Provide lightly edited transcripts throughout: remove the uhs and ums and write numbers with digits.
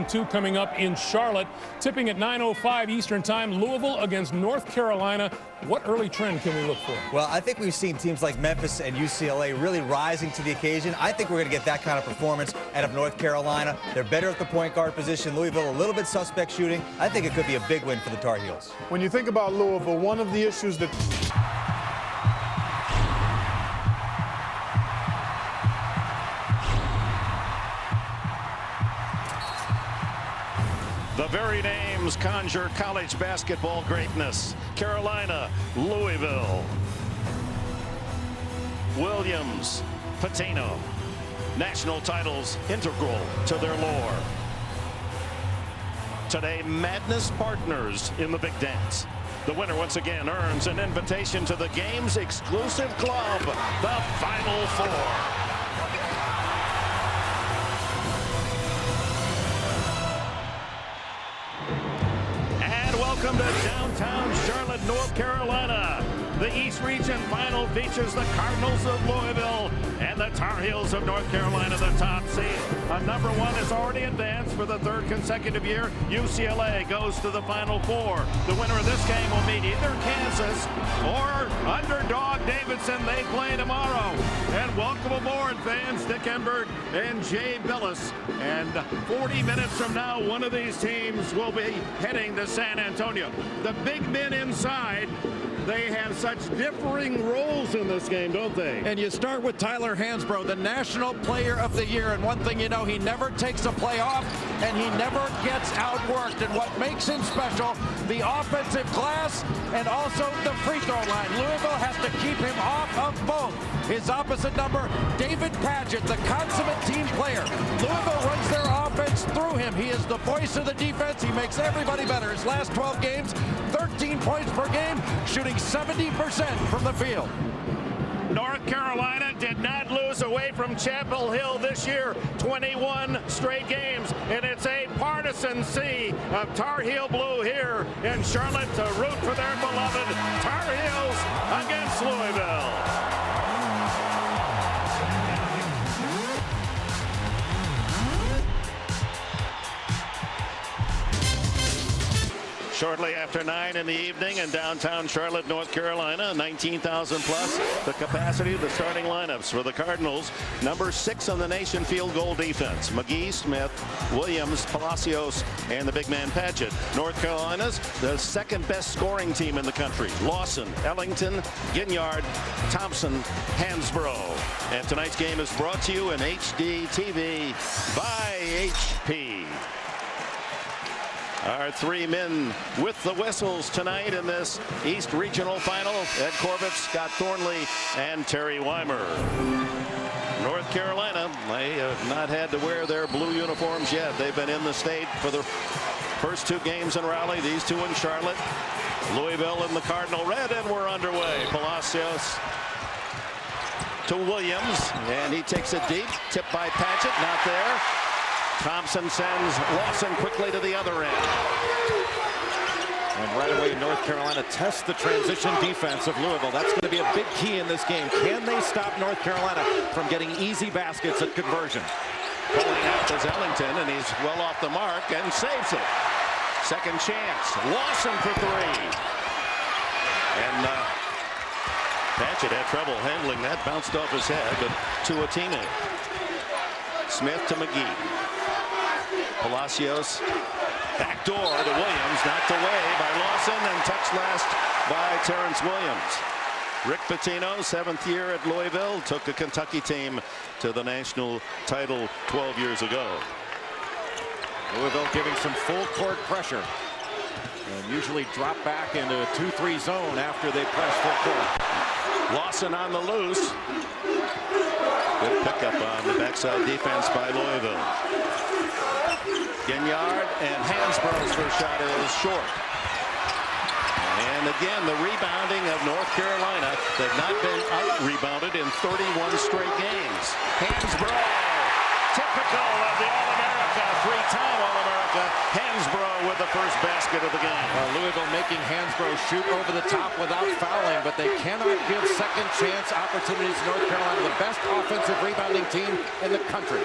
2 coming up in Charlotte. Tipping at 9:05 Eastern Time, Louisville against North Carolina. What early trend can we look for? Well, I think we've seen teams like Memphis and UCLA really rising to the occasion. I think we're going to get that kind of performance out of North Carolina. They're better at the point guard position. Louisville, a little bit suspect shooting. I think it could be a big win for the Tar Heels. When you think about Louisville, one of the issues that the very names conjure college basketball greatness. Carolina, Louisville, Williams, Pitino. National titles integral to their lore. Today, madness partners in the big dance. The winner once again earns an invitation to the game's exclusive club, the Final Four. Welcome to downtown Charlotte, North Carolina. The East Region Final features the Cardinals of Louisville and the Tar Heels of North Carolina, the top seed. A number 1 is already advanced for the 3rd consecutive year. UCLA goes to the Final Four. The winner of this game will meet either Kansas or underdog Davidson. They play tomorrow. And welcome aboard, fans. Dick Enberg and Jay Billis. And 40 minutes from now, one of these teams will be heading to San Antonio. The big men inside, they have such differing roles in this game, don't they? And you start with Tyler Hansbrough, the National Player of the Year. And one thing you know, he never takes a play off, and he never gets outworked. And what makes him special, the offensive glass and also the free throw line. Louisville has to keep him off of both. His opposite number, David Padgett, the consummate team player. Louisville runs their offense through him. He is the voice of the defense. He makes everybody better. His last 12 games, 13 points per game, shooting 70% from the field. North Carolina did not lose away from Chapel Hill this year. 21 straight games, and it's a partisan sea of Tar Heel blue here in Charlotte to root for their beloved Tar Heels against Louisville. Shortly after 9 in the evening in downtown Charlotte, North Carolina, 19,000 plus the capacity of the starting lineups for the Cardinals. Number 6 on the nation field goal defense. McGee, Smith, Williams, Palacios, and the big man Padgett. North Carolina's the 2nd best scoring team in the country. Lawson, Ellington, Ginyard, Thompson, Hansbrough. And tonight's game is brought to you in HD TV by HP. Our 3 men with the whistles tonight in this East Regional Final. Ed Corbett, Scott Thornley, and Terry Weimer. North Carolina, they have not had to wear their blue uniforms yet. They've been in the state for the first 2 games in Raleigh, these 2 in Charlotte. Louisville in the Cardinal red, and we're underway. Palacios to Williams, and he takes it deep. Tip by Padgett, not there. Thompson sends Lawson quickly to the other end. And right away, North Carolina tests the transition defense of Louisville. That's going to be a big key in this game. Can they stop North Carolina from getting easy baskets at conversion? Pulling out is Ellington, and he's well off the mark and saves it. Second chance. Lawson for 3. And Padgett had trouble handling that. Bounced off his head, but to a teammate. Smith to McGee. Palacios, back door to Williams, knocked away by Lawson, and touched last by Terrence Williams. Rick Pitino, 7th year at Louisville, took a Kentucky team to the national title 12 years ago. Louisville giving some full court pressure and usually drop back into a 2-3 zone after they press full court. Lawson on the loose. Good pickup on the backside defense by Louisville. Ginyard, and Hansbrough's first shot is short. And again, the rebounding of North Carolina. They've not been out-rebounded in 31 straight games. Hansbrough, typical of the All-America, 3-time All-America. Hansbrough with the first basket of the game. Louisville making Hansbrough shoot over the top without fouling, but they cannot give second chance opportunities to North Carolina, the best offensive rebounding team in the country.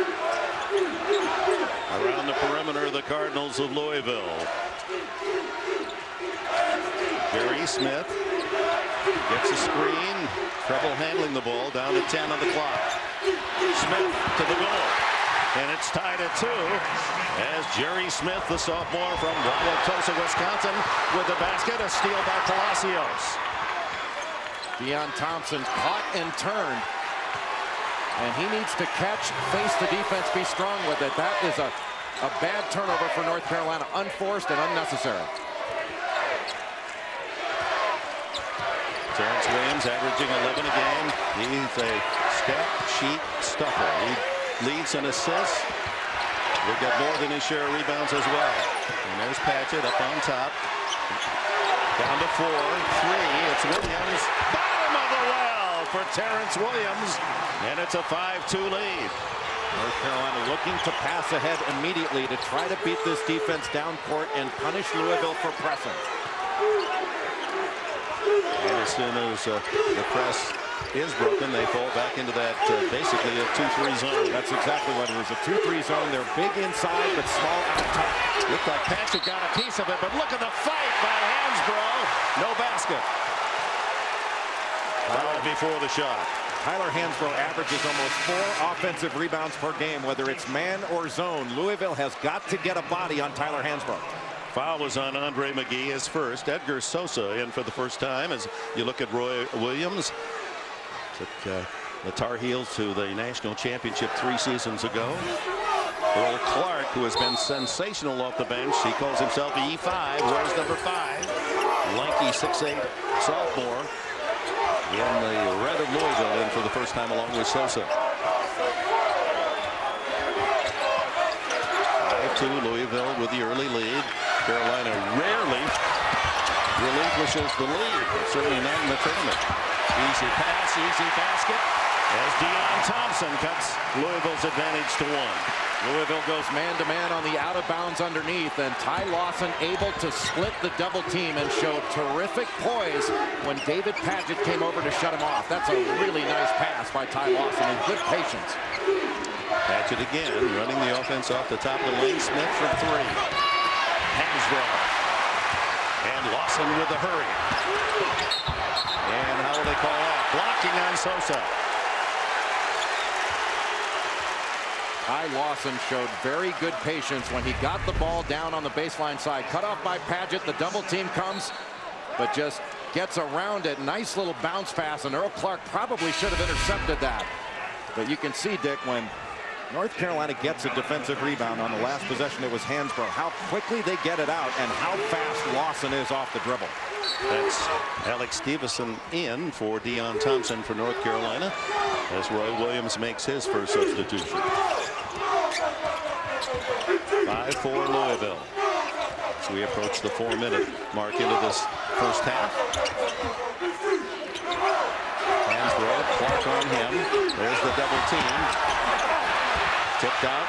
Around the perimeter of the Cardinals of Louisville. Jerry Smith gets a screen. Trouble handling the ball. Down to 10 on the clock. Smith to the goal. And it's tied at 2 as Jerry Smith, the sophomore from Wauwatosa, Wisconsin, with the basket. A steal by Palacios. Deon Thompson caught and turned. And he needs to catch, face the defense, be strong with it. That is a bad turnover for North Carolina, unforced and unnecessary. Terrence Williams averaging 11 a game. He's a stat sheet stuffer. He leads in assists. Will get more than his share of rebounds as well. And there's Patchett up on top. Down to 4, 3. It's Williams. Bottom of the well for Terrence Williams. And it's a 5-2 lead. North Carolina looking to pass ahead immediately to try to beat this defense down court and punish Louisville for pressing. And as soon as the press is broken, they fall back into that basically a 2-3 zone. That's exactly what it is, a 2-3 zone. They're big inside but small out top. Looked like Patchett got a piece of it, but look at the fight by Hansbrough. No basket. Foul before the shot. Tyler Hansbrough averages almost 4 offensive rebounds per game, whether it's man or zone. Louisville has got to get a body on Tyler Hansbrough. Foul was on Andre McGee, his first. Edgar Sosa in for the first time. As you look at Roy Williams, took the Tar Heels to the national championship 3 seasons ago. Earl Clark, who has been sensational off the bench. He calls himself E5. Wears number 5. Lanky 6'8" sophomore. In the red of Louisville, in for the first time along with Sosa. 5-2 Louisville with the early lead. Carolina rarely relinquishes the lead, certainly not in the tournament. Easy pass, easy basket, as Deon Thompson cuts Louisville's advantage to 1. Louisville goes man-to-man on the out-of-bounds underneath, and Ty Lawson able to split the double team and show terrific poise when David Patchett came over to shut him off. That's a really nice pass by Ty Lawson and good patience. Patchett again running the offense off the top of the lane. Smith from 3. Hansbrough. And Lawson with the hurry. And how will they call that? Blocking on Sosa. Ty Lawson showed very good patience when he got the ball down on the baseline side. Cut off by Patchett. The double team comes, but just gets around it. Nice little bounce pass, and Earl Clark probably should have intercepted that. But you can see, Dick, when North Carolina gets a defensive rebound on the last possession, it was Hansbrough. How quickly they get it out and how fast Lawson is off the dribble. That's Alex Stevenson in for Deon Thompson for North Carolina, as Roy Williams makes his first substitution. 5-4 Louisville. So we approach the 4-minute mark into this first half. Hansbrough, Clark on him. There's the double team. Tipped out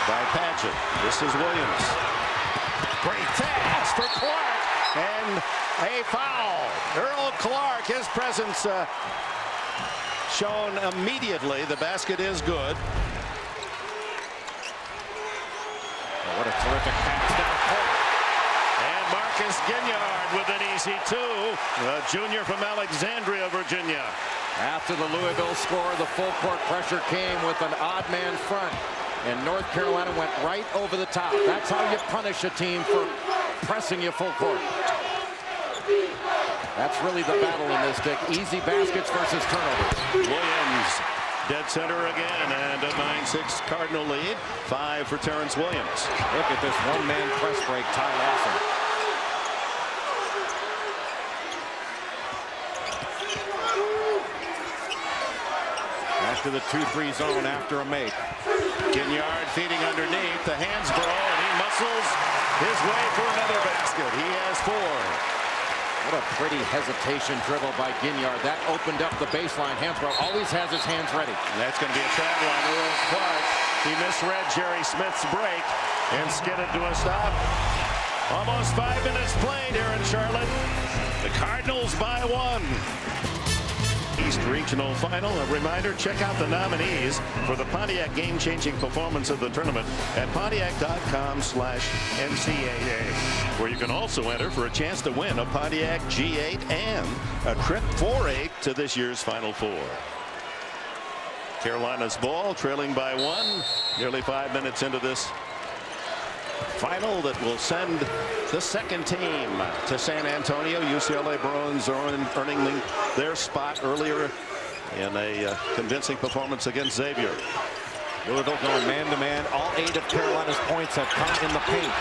by Patchett. This is Williams. Great pass for Clark. And a foul. Earl Clark, his presence shown immediately. The basket is good. What a terrific pass down court. And Marcus Ginyard with an easy 2. A junior from Alexandria, Virginia. After the Louisville score, the full court pressure came with an odd man front. And North Carolina went right over the top. That's how you punish a team for pressing you full court. That's really the battle in this, Dick. Easy baskets versus turnovers. Williams, dead center again, and a 9-6 Cardinal lead. 5 for Terrence Williams. Look at this one-man press break, Ty Lawson. Back to the 2-3 zone after a make. Ginyard feeding underneath the Hansbrough, and he muscles his way for another basket. He has 4. What a pretty hesitation dribble by Ginyard. That opened up the baseline. Hansbrough always has his hands ready. And that's going to be a travel on Earl Clark. He misread Jerry Smith's break and skidded to a stop. Almost 5 minutes played here in Charlotte. The Cardinals by 1. East Regional Final. A reminder, check out the nominees for the Pontiac game-changing performance of the tournament at Pontiac.com/NCAA, where you can also enter for a chance to win a Pontiac G8 and a trip for 8 to this year's Final Four. Carolina's ball, trailing by 1, nearly 5 minutes into this final that will send the second team to San Antonio. UCLA Bruins earning their spot earlier in a convincing performance against Xavier. Louisville going man-to-man. All 8 of Carolina's points have come in the paint.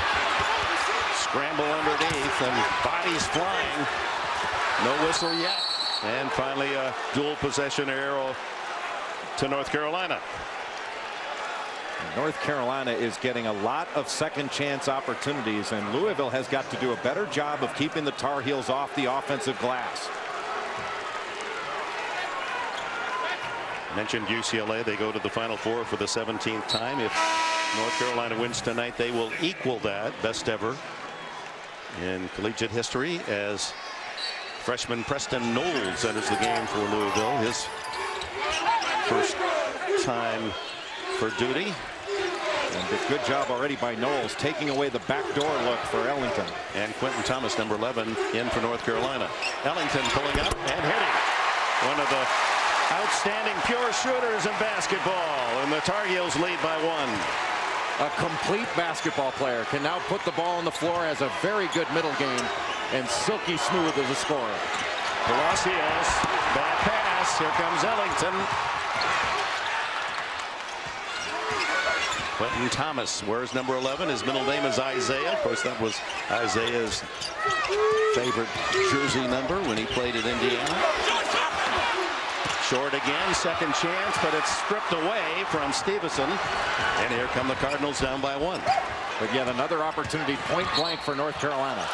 Scramble underneath and bodies flying. No whistle yet. And finally a dual possession arrow to North Carolina. North Carolina is getting a lot of second chance opportunities, and Louisville has got to do a better job of keeping the Tar Heels off the offensive glass. Mentioned UCLA. They go to the Final Four for the 17th time. If North Carolina wins tonight, they will equal that best ever in collegiate history, as freshman Preston Knowles enters the game for Louisville. His first time for duty. And a good job already by Knowles, taking away the backdoor look for Ellington. And Quentin Thomas, number 11, in for North Carolina. Ellington pulling up and hitting. One of the outstanding pure shooters in basketball, and the Tar Heels lead by 1. A complete basketball player, can now put the ball on the floor, has a very good middle game, and silky smooth as a scorer. Palacios, bad pass. Here comes Ellington. Quentin Thomas wears number 11. His middle name is Isaiah. Of course, that was Isaiah's favorite jersey number when he played at Indiana. Short again, second chance, but it's stripped away from Stevenson. And here come the Cardinals down by 1. But yet another opportunity point blank for North Carolina.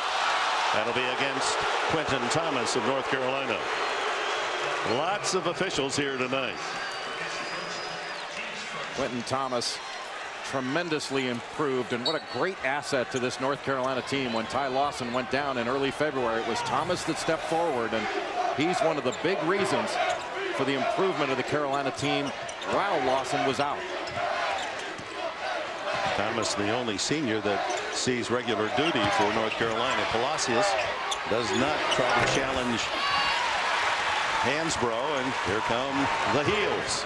That'll be against Quentin Thomas of North Carolina. Lots of officials here tonight. Quentin Thomas tremendously improved, and what a great asset to this North Carolina team. When Ty Lawson went down in early February, it was Thomas that stepped forward, and he's one of the big reasons for the improvement of the Carolina team while Lawson was out. Thomas, the only senior that sees regular duty for North Carolina. Palacios does not try to challenge Hansbrough, and here come the Heels.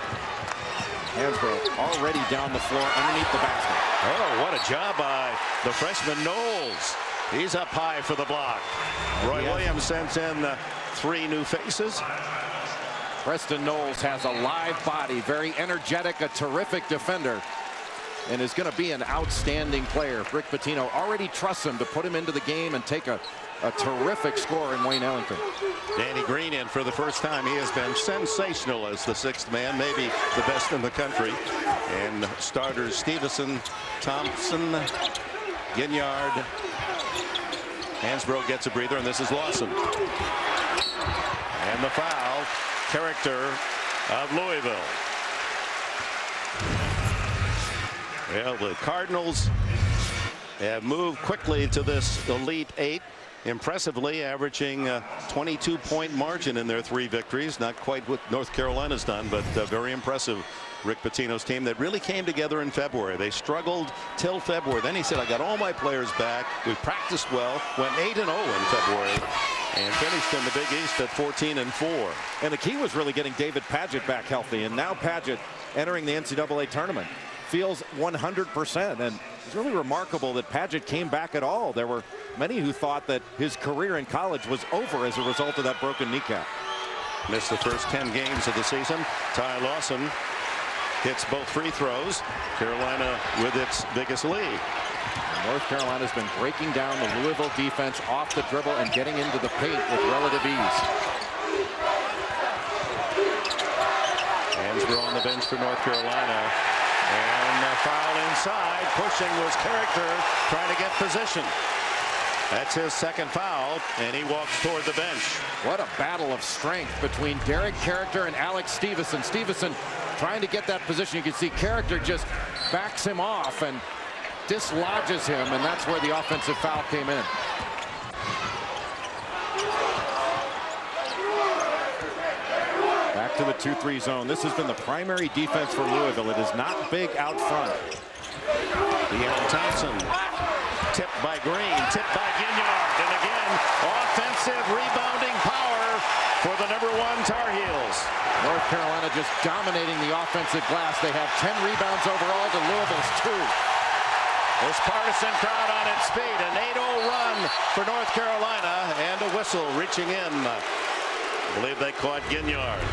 Hansbrough already down the floor underneath the basket. Oh, what a job by the freshman Knowles. He's up high for the block. Roy Williams sends in 3 new faces. Preston Knowles has a live body, very energetic, a terrific defender, and is going to be an outstanding player. Rick Pitino already trusts him to put him into the game and take a terrific score in Wayne Ellington. Danny Green in for the first time. He has been sensational as the 6th man, maybe the best in the country. And starters Stevenson, Thompson, Ginyard. Hansbrough gets a breather, and this is Lawson. And the foul, character of Louisville. Well, the Cardinals have moved quickly to this Elite 8. Impressively averaging a 22-point margin in their 3 victories. Not quite what North Carolina's done, but very impressive. Rick Pitino's team that really came together in February. They struggled till February. Then he said, I got all my players back. We practiced well. Went 8-0 in February and finished in the Big East at 14-4. And the key was really getting David Padgett back healthy. And now Padgett entering the NCAA tournament feels 100%. And it's really remarkable that Padgett came back at all. There were many who thought that his career in college was over as a result of that broken kneecap. Missed the first 10 games of the season. Ty Lawson hits both free throws. Carolina with its biggest lead. And North Carolina's been breaking down the Louisville defense off the dribble and getting into the paint with relative ease. Hansbrough on the bench for North Carolina. And a foul inside. Pushing was Character, trying to get position. That's his second foul, and he walks toward the bench. What a battle of strength between Derek Character and Alex Stevenson. Stevenson trying to get that position. You can see Character just backs him off and dislodges him, and that's where the offensive foul came in. to the 2-3 zone. This has been the primary defense for Louisville. It is not big out front. Deion Thompson, tipped by Green, tipped by Ginyard, and again, offensive rebounding power for the #1 Tar Heels. North Carolina just dominating the offensive glass. They have 10 rebounds overall to Louisville's 2. This partisan crowd on its feet. An 8-0 run for North Carolina and a whistle reaching in. I believe they caught Ginyard.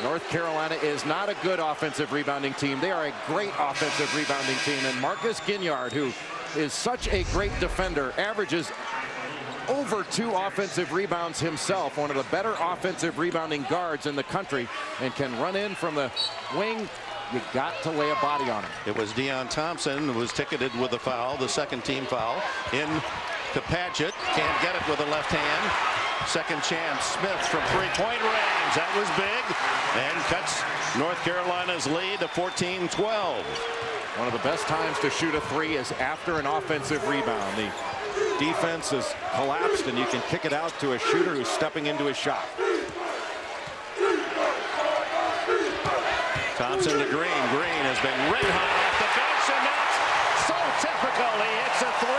North Carolina is not a good offensive rebounding team. They are a great offensive rebounding team. And Marcus Ginyard, who is such a great defender, averages over 2 offensive rebounds himself, one of the better offensive rebounding guards in the country, and can run in from the wing. You got to lay a body on him. It was Deion Thompson who was ticketed with a foul, the second team foul. In to Padgett, can't get it with the left hand. Second chance, Smith from 3-point range. That was big and cuts North Carolina's lead to 14-12. One of the best times to shoot a 3 is after an offensive rebound. The defense has collapsed and you can kick it out to a shooter who's stepping into his shot. Thompson to Green. Green has been red hot off the bench, and that's so typical. He hits a 3.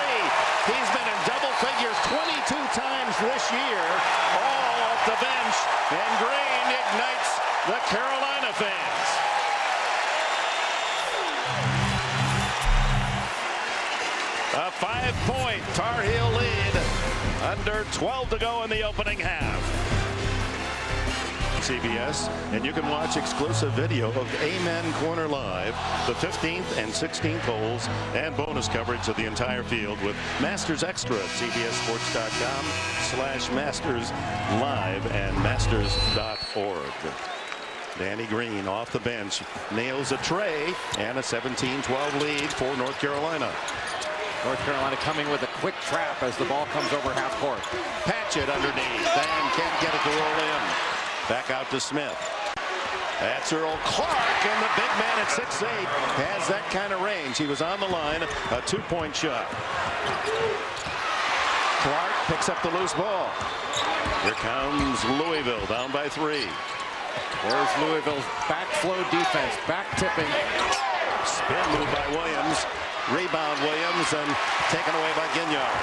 He's been in double figures 22 times this year, all off the bench, and Green ignites the Carolina fans. A 5-point Tar Heel lead, under 12 to go in the opening half. CBS, and you can watch exclusive video of Amen Corner Live, the 15th and 16th holes, and bonus coverage of the entire field with Masters Extra at cbssports.com/Masters Live and Masters.org. Danny Green off the bench nails a tray, and a 17-12 lead for North Carolina. North Carolina coming with a quick trap as the ball comes over half court. Padgett underneath and can't get it to roll in. Back out to Smith. That's Earl Clark, and the big man at 6'8" has that kind of range. He was on the line, a 2-point shot. Clark picks up the loose ball. Here comes Louisville, down by 3. There's Louisville's backflow defense, back tipping. Spin move by Williams. Rebound Williams, and taken away by Ginyard.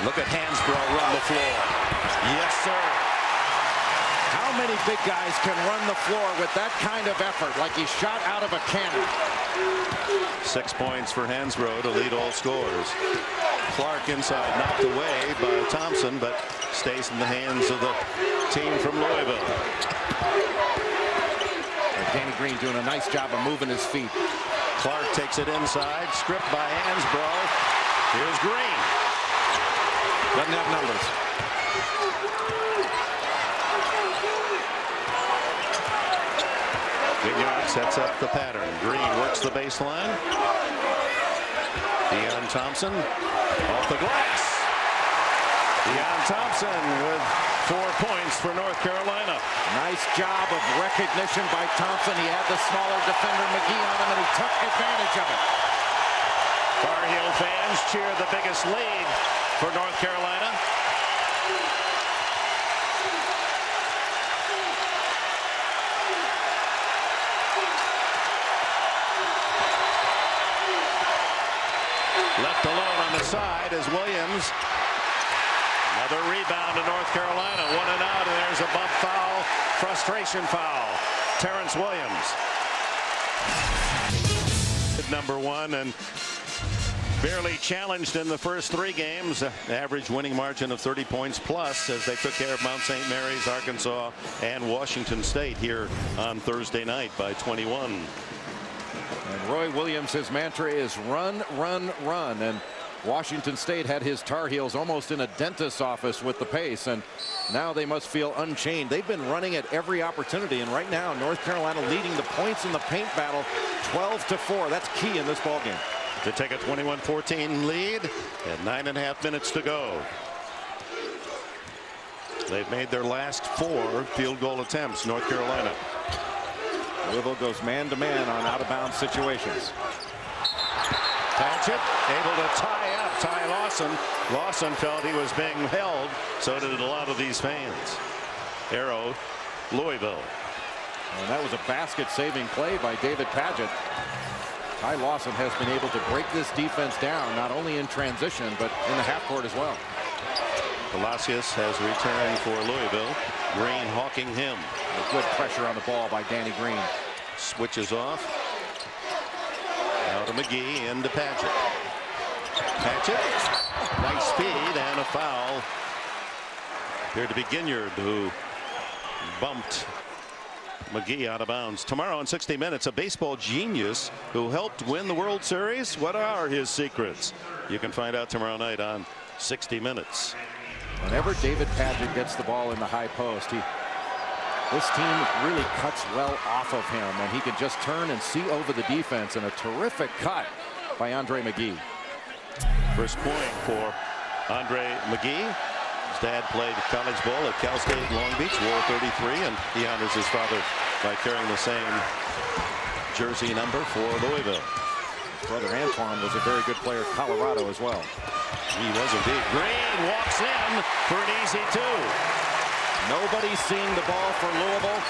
Look at Hansbrough run the floor. Yes, sir. How many big guys can run the floor with that kind of effort, like he shot out of a cannon? 6 points for Hansbrough to lead all scorers. Clark inside, knocked away by Thompson, but stays in the hands of the team from Louisville. And Danny Green doing a nice job of moving his feet. Clark takes it inside, stripped by Hansbrough. Here's Green. Doesn't have numbers. Ginyard sets up the pattern. Green works the baseline. Deion Thompson off the glass. Deion Thompson with 4 points for North Carolina. Nice job of recognition by Thompson. He had the smaller defender McGee on him, and he took advantage of it. Tar Heel fans cheer the biggest lead for North Carolina. Left alone on the side is Williams. Another rebound to North Carolina. 1 and out, and there's a bump foul. Frustration foul. Terrence Williams. #1 and barely challenged in the first 3 games. Average winning margin of 30 points plus as they took care of Mount St. Mary's, Arkansas, and Washington State here on Thursday night by 21. And Roy Williams, his mantra is run, run, run. And Washington State had his Tar Heels almost in a dentist's office with the pace, and now they must feel unchained. They've been running at every opportunity, and right now North Carolina leading the points in the paint battle 12-4. That's key in this ballgame. To take a 21-14 lead and 9.5 minutes to go. They've made their last 4 field goal attempts, North Carolina. Louisville goes man-to-man on out-of-bounds situations. Padgett able to tie up Ty Lawson. Lawson felt he was being held, so did a lot of these fans. Arrow, Louisville. And that was a basket-saving play by David Padgett. Ty Lawson has been able to break this defense down, not only in transition, but in the half court as well. Palacios has returned for Louisville. Green hawking him. Good pressure on the ball by Danny Green. Switches off. Now to McGee, into Padgett. Padgett, nice speed and a foul. Appeared to be Ginyard who bumped McGee out of bounds. Tomorrow in 60 Minutes, a baseball genius who helped win the World Series. What are his secrets? You can find out tomorrow night on 60 Minutes. Whenever David Padgett gets the ball in the high post, this team really cuts well off of him, and he can just turn and see over the defense, and a terrific cut by Andre McGee. First point for Andre McGee. His dad played college ball at Cal State Long Beach, wore 33, and he honors his father by carrying the same jersey number for Louisville. His brother Antoine was a very good player at Colorado as well. He was indeed. Green walks in for an easy two. Nobody's seeing the ball for Louisville,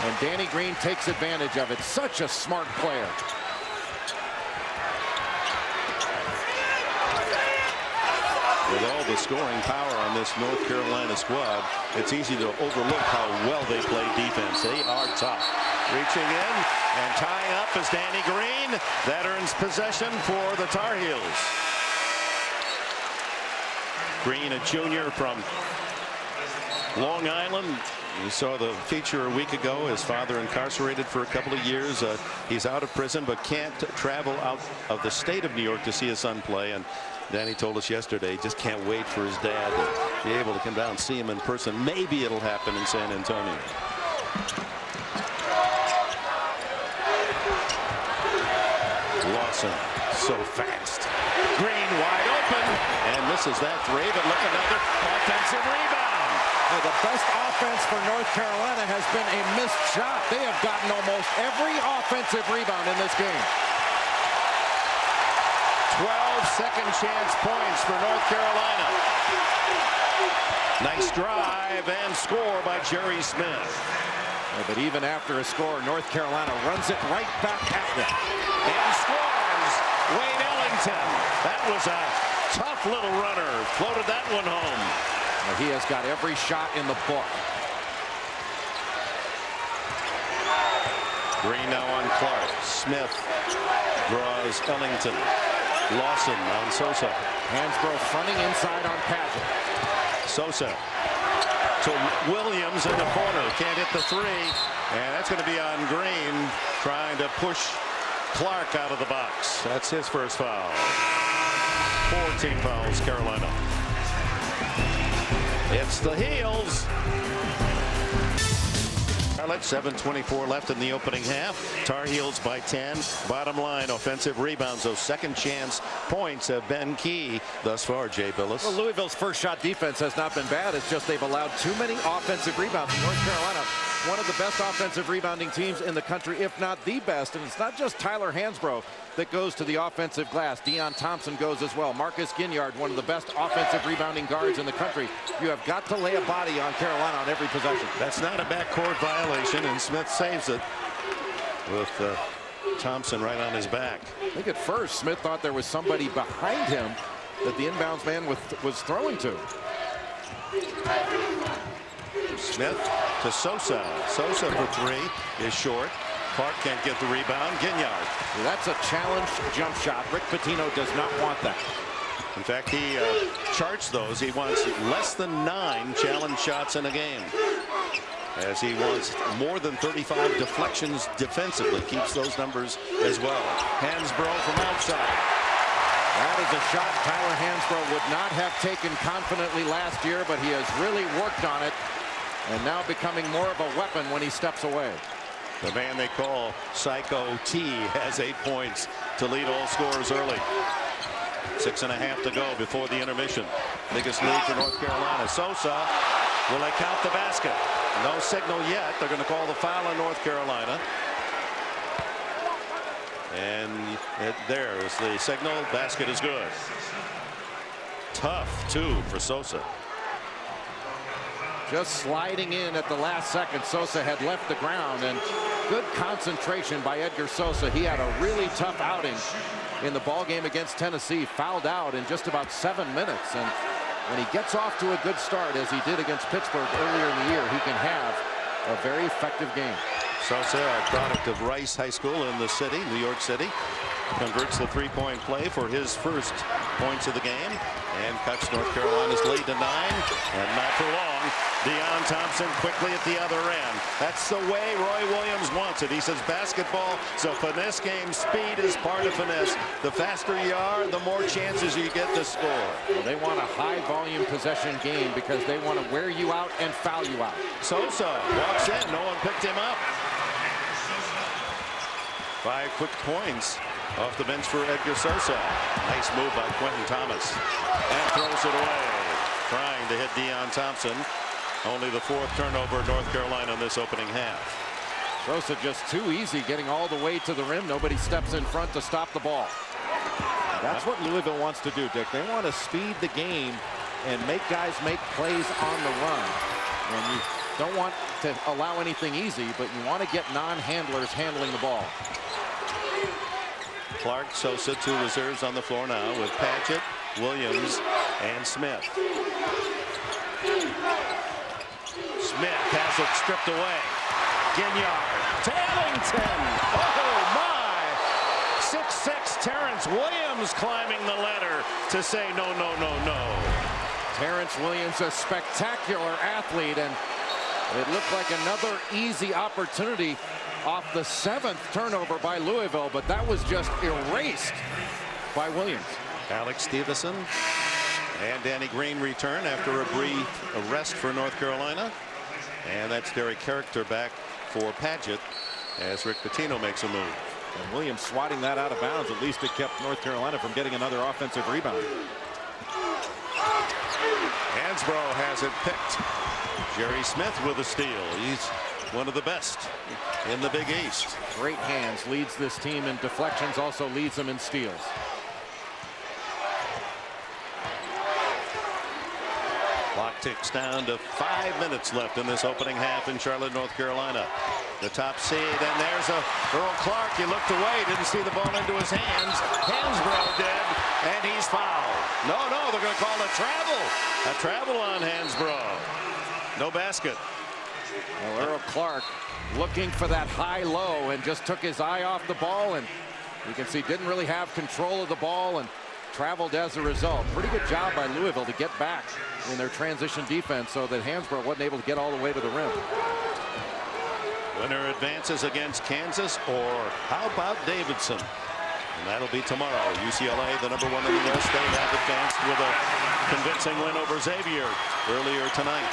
and Danny Green takes advantage of it. Such a smart player. With all the scoring power on this North Carolina squad, it's easy to overlook how well they play defense. They are tough. Reaching in and tying up is Danny Green. That earns possession for the Tar Heels. Green, a junior from Long Island. You saw the feature a week ago. His father incarcerated for a couple of years. He's out of prison but can't travel out of the state of New York to see his son play. And Danny told us yesterday he just can't wait for his dad to be able to come down and see him in person. Maybe it'll happen in San Antonio. Lawson, so fast. Green wide open, and misses that three, but look, another offensive rebound. Well, the best offense for North Carolina has been a missed shot. They have gotten almost every offensive rebound in this game. 12 second chance points for North Carolina. Nice drive and score by Jerry Smith. But even after a score, North Carolina runs it right back at them. And scores Wade Ellington. That was a tough little runner. Floated that one home. Well, he has got every shot in the book. Green now on Clark. Smith draws Ellington. Lawson on Sosa. Hansbrough fronting inside on Padgett. Sosa to Williams in the corner. Can't hit the three. And that's going to be on Green, trying to push Clark out of the box. That's his first foul. 4 team fouls, Carolina. It's the Heels. Charlotte, 7:24 left in the opening half. Tar Heels by 10. Bottom line, offensive rebounds. Those second chance points have been key thus far, Jay Billis. Well, Louisville's first shot defense has not been bad. It's just they've allowed too many offensive rebounds. North Carolina, one of the best offensive rebounding teams in the country, if not the best. And it's not just Tyler Hansbrough that goes to the offensive glass. Deion Thompson goes as well. Marcus Ginyard, one of the best offensive rebounding guards in the country. You have got to lay a body on Carolina on every possession. That's not a backcourt violation, and Smith saves it with Thompson right on his back. I think at first Smith thought there was somebody behind him that the inbounds man was throwing to. Smith to Sosa. Sosa for three is short. Clark can't get the rebound. Ginyard. That's a challenge jump shot. Rick Pitino does not want that. In fact, he charts those. He wants less than 9 challenge shots in a game, as he wants more than 35 deflections defensively. Keeps those numbers as well. Hansbrough from outside. That is a shot Tyler Hansbrough would not have taken confidently last year, but he has really worked on it, and now becoming more of a weapon when he steps away. The man they call Psycho T has 8 points to lead all scorers early. 6.5 to go before the intermission. Biggest lead for North Carolina. Sosa, will they count the basket? No signal yet. They're going to call the foul on North Carolina. And there is the signal. Basket is good. Tough, too, for Sosa. just sliding in at the last second. Sosa had left the ground, and good concentration by Edgar Sosa. He had a really tough outing in the ball game against Tennessee, fouled out in just about 7 minutes, and when he gets off to a good start, as he did against Pittsburgh earlier in the year, he can have a very effective game. Sosa, a product of Rice High School in the city, New York City, converts the three-point play for his first points of the game and cuts North Carolina's lead to 9, and not for long. Deion Thompson quickly at the other end. That's the way Roy Williams wants it. He says basketball is a finesse game. Speed is part of finesse. The faster you are, the more chances you get to score. Well, they want a high-volume possession game because they want to wear you out and foul you out. Sosa walks in. No one picked him up. 5 quick points off the bench for Edgar Sosa. Nice move by Quentin Thomas. And throws it away. Trying to hit Deion Thompson. Only the 4th turnover of North Carolina in this opening half. Sosa just too easy getting all the way to the rim. Nobody steps in front to stop the ball. That's what Louisville wants to do, Dick. They want to speed the game and make guys make plays on the run. And you don't want to allow anything easy, but you want to get non-handlers handling the ball. Clark, Sosa, 2 reserves on the floor now with Padgett, Williams, and Smith. Smith has it stripped away. Ginyard to Ellington. Oh my! 6'6" Terrence Williams climbing the ladder to say no, no, no, no. Terrence Williams, a spectacular athlete, and it looked like another easy opportunity off the 7th turnover by Louisville, but that was just erased by Williams. Alex Stevenson and Danny Green return after a brief rest for North Carolina. And that's Derek Character back for Padgett as Rick Pitino makes a move. And Williams swatting that out of bounds. At least it kept North Carolina from getting another offensive rebound. Hansbrough has it picked. Jerry Smith with a steal. He's one of the best in the Big East. Great hands, leads this team in deflections, also leads them in steals. Clock ticks down to 5 minutes left in this opening half in Charlotte, North Carolina. The top seed, and there's a Earl Clark. He looked away, didn't see the ball into his hands. Hansbrough did, and he's fouled. No, they're going to call a travel. A travel on Hansbrough. No basket. Well, Earl Clark looking for that high-low and just took his eye off the ball, and you can see didn't really have control of the ball and traveled as a result. Pretty good job by Louisville to get back in their transition defense so that Hansbrough wasn't able to get all the way to the rim. Winner advances against Kansas, or how about Davidson? And that'll be tomorrow. UCLA, the #1 in the West, they have advanced with a convincing win over Xavier earlier tonight.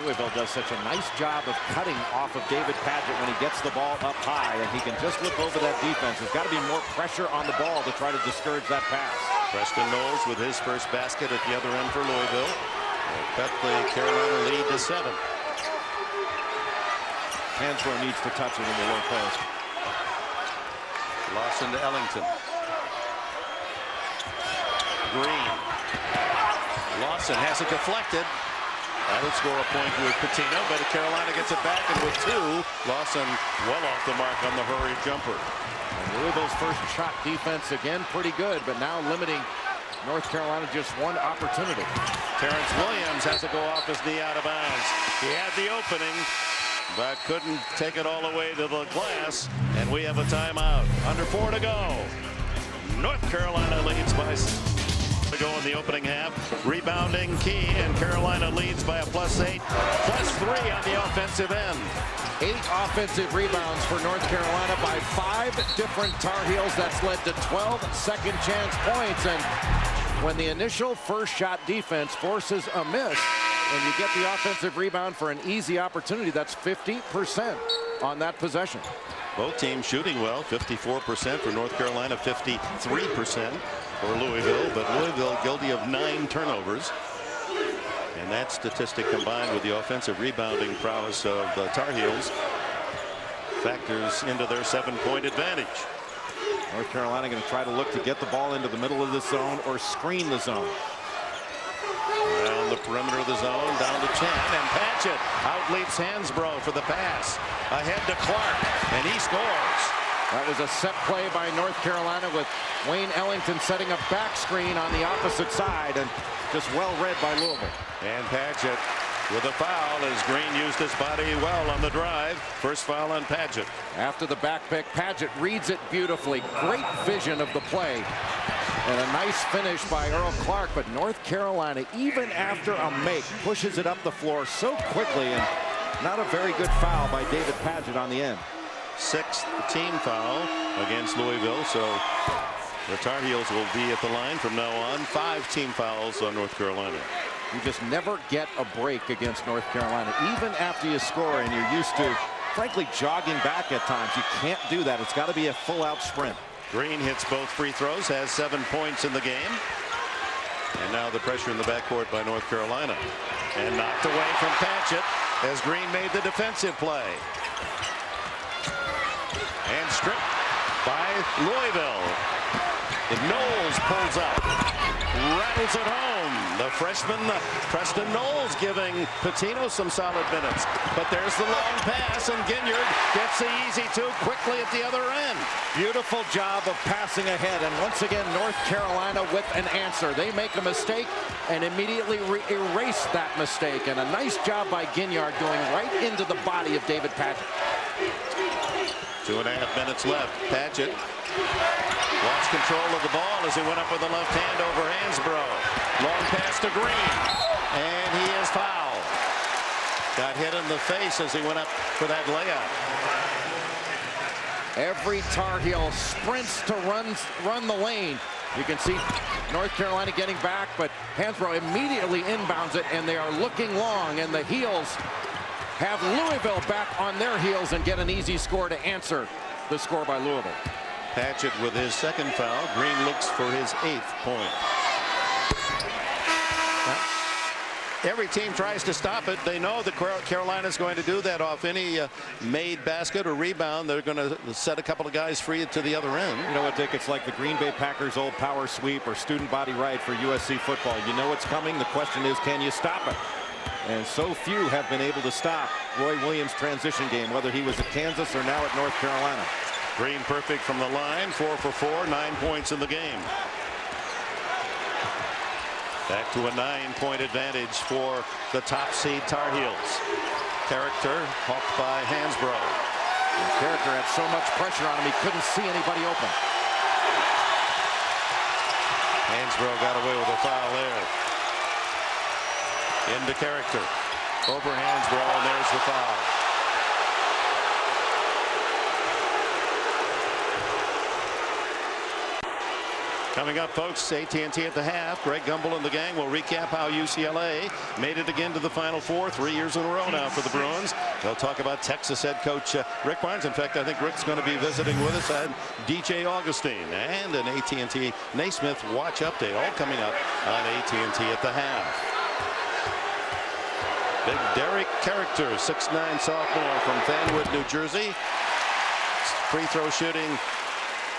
Louisville does such a nice job of cutting off of David Padgett when he gets the ball up high, and he can just look over that defense. There's got to be more pressure on the ball to try to discourage that pass. Preston Knowles with his first basket at the other end for Louisville. Will cut the Carolina lead to 7. Hansbrough needs to touch it in the low post. Lawson to Ellington. Green. Lawson has it deflected. That'll score a point with Pitino, but Carolina gets it back, and with 2, Lawson well off the mark on the hurried jumper. And Louisville's first shot defense again pretty good, but now limiting North Carolina just 1 opportunity. Terrence Williams has to go off his knee out of bounds. He had the opening, but couldn't take it all the way to the glass, and we have a timeout. Under 4 to go. North Carolina leads by to go in the opening half. Rebounding key, and Carolina leads by a +8, +3 on the offensive end. 8 offensive rebounds for North Carolina by 5 different Tar Heels. That's led to 12 second chance points, and when the initial first shot defense forces a miss and you get the offensive rebound for an easy opportunity, that's 50% on that possession. Both teams shooting well. 54% for North Carolina, 53% for Louisville, but Louisville guilty of 9 turnovers. And that statistic combined with the offensive rebounding prowess of the Tar Heels factors into their 7-point advantage. North Carolina going to try to look to get the ball into the middle of the zone or screen the zone. Around the perimeter of the zone, down to Chen, and Patchett outleaps Hansbrough for the pass. Ahead to Clark, and he scores. That was a set play by North Carolina with Wayne Ellington setting a back screen on the opposite side, and just well read by Louisville. And Patchett with a foul as Green used his body well on the drive. First foul on Patchett. After the back pick, Patchett reads it beautifully. Great vision of the play. And a nice finish by Earl Clark. But North Carolina, even after a make, pushes it up the floor so quickly. And not a very good foul by David Patchett on the end. Sixth team foul against Louisville. So the Tar Heels will be at the line from now on. 5 team fouls on North Carolina. You just never get a break against North Carolina, even after you score and you're used to, frankly, jogging back at times. You can't do that. It's got to be a full-out sprint. Green hits both free throws, has 7 points in the game. And now the pressure in the backcourt by North Carolina. And knocked away from Patchett as Green made the defensive play. And stripped by Louisville. And Knowles pulls up. Rattles it home. The freshman Preston Knowles giving Patino some solid minutes. But there's the long pass, and Ginyard gets the easy 2 quickly at the other end. Beautiful job of passing ahead, and once again North Carolina with an answer. They make a mistake and immediately erase that mistake, and a nice job by Ginyard going right into the body of David Patchett. 2.5 minutes left. Patchett lost control of the ball as he went up with the left hand over Hansbrough. Long pass to Green, and he is fouled. Got hit in the face as he went up for that layup. Every Tar Heel sprints to run the lane. You can see North Carolina getting back, but Hansbrough immediately inbounds it, and they are looking long, and the Heels have Louisville back on their heels and get an easy score to answer the score by Louisville. Patchett with his 2nd foul. Green looks for his 8th point. Every team tries to stop it. They know that Carolina's going to do that off any made basket or rebound. They're going to set a couple of guys free to the other end. You know what, Dick? It's like the Green Bay Packers' old power sweep or student body right for USC football. You know what's coming. The question is, can you stop it? And so few have been able to stop Roy Williams' transition game, whether he was at Kansas or now at North Carolina. Green perfect from the line, 4 for 4, 9 points in the game. Back to a 9-point advantage for the top seed Tar Heels. Character hawked by Hansbrough. Character had so much pressure on him he couldn't see anybody open. Hansbrough got away with a foul there. Into Character. Over Hansbrough, and there's the foul. Coming up, folks, AT&T at the half. Greg Gumbel and the gang will recap how UCLA made it again to the Final Four 3 years in a row now for the Bruins. They'll talk about Texas head coach Rick Barnes. In fact, I think Rick's going to be visiting with us at DJ Augustine. And an AT&T Naismith watch update, all coming up on AT&T at the half. Big Derek Character, 6'9" sophomore from Fanwood, New Jersey. Free throw shooting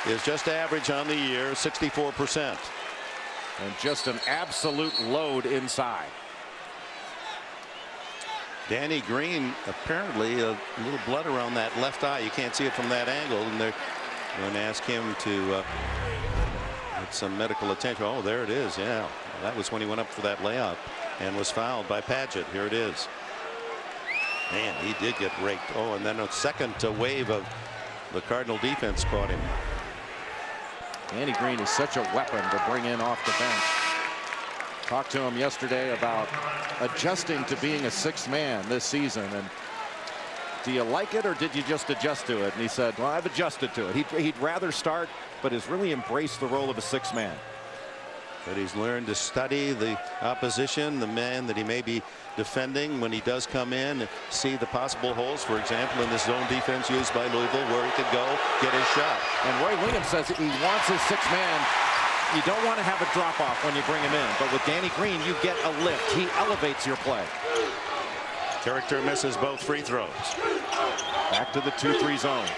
is just average on the year, 64%. And just an absolute load inside. Danny Green, apparently a little blood around that left eye. You can't see it from that angle, and they're going to ask him to get some medical attention. Oh, there it is. Yeah, that was when he went up for that layup and was fouled by Patchett. Here it is. Man, he did get raked. Oh, and then a second wave of the Cardinal defense caught him. Danny Green is such a weapon to bring in off the bench. Talked to him yesterday about adjusting to being a 6th man this season. And do you like it, or did you just adjust to it? And he said, well, I've adjusted to it. He'd rather start, but has really embraced the role of a 6th man. But he's learned to study the opposition, the man that he may be defending when he does come in, see the possible holes, for example, in this zone defense used by Louisville, where he could go get his shot. And Roy Williams says he wants his 6th man. You don't want to have a drop off when you bring him in, but with Danny Green, you get a lift. He elevates your play. Character misses both free throws. Back to the 2-3 zone.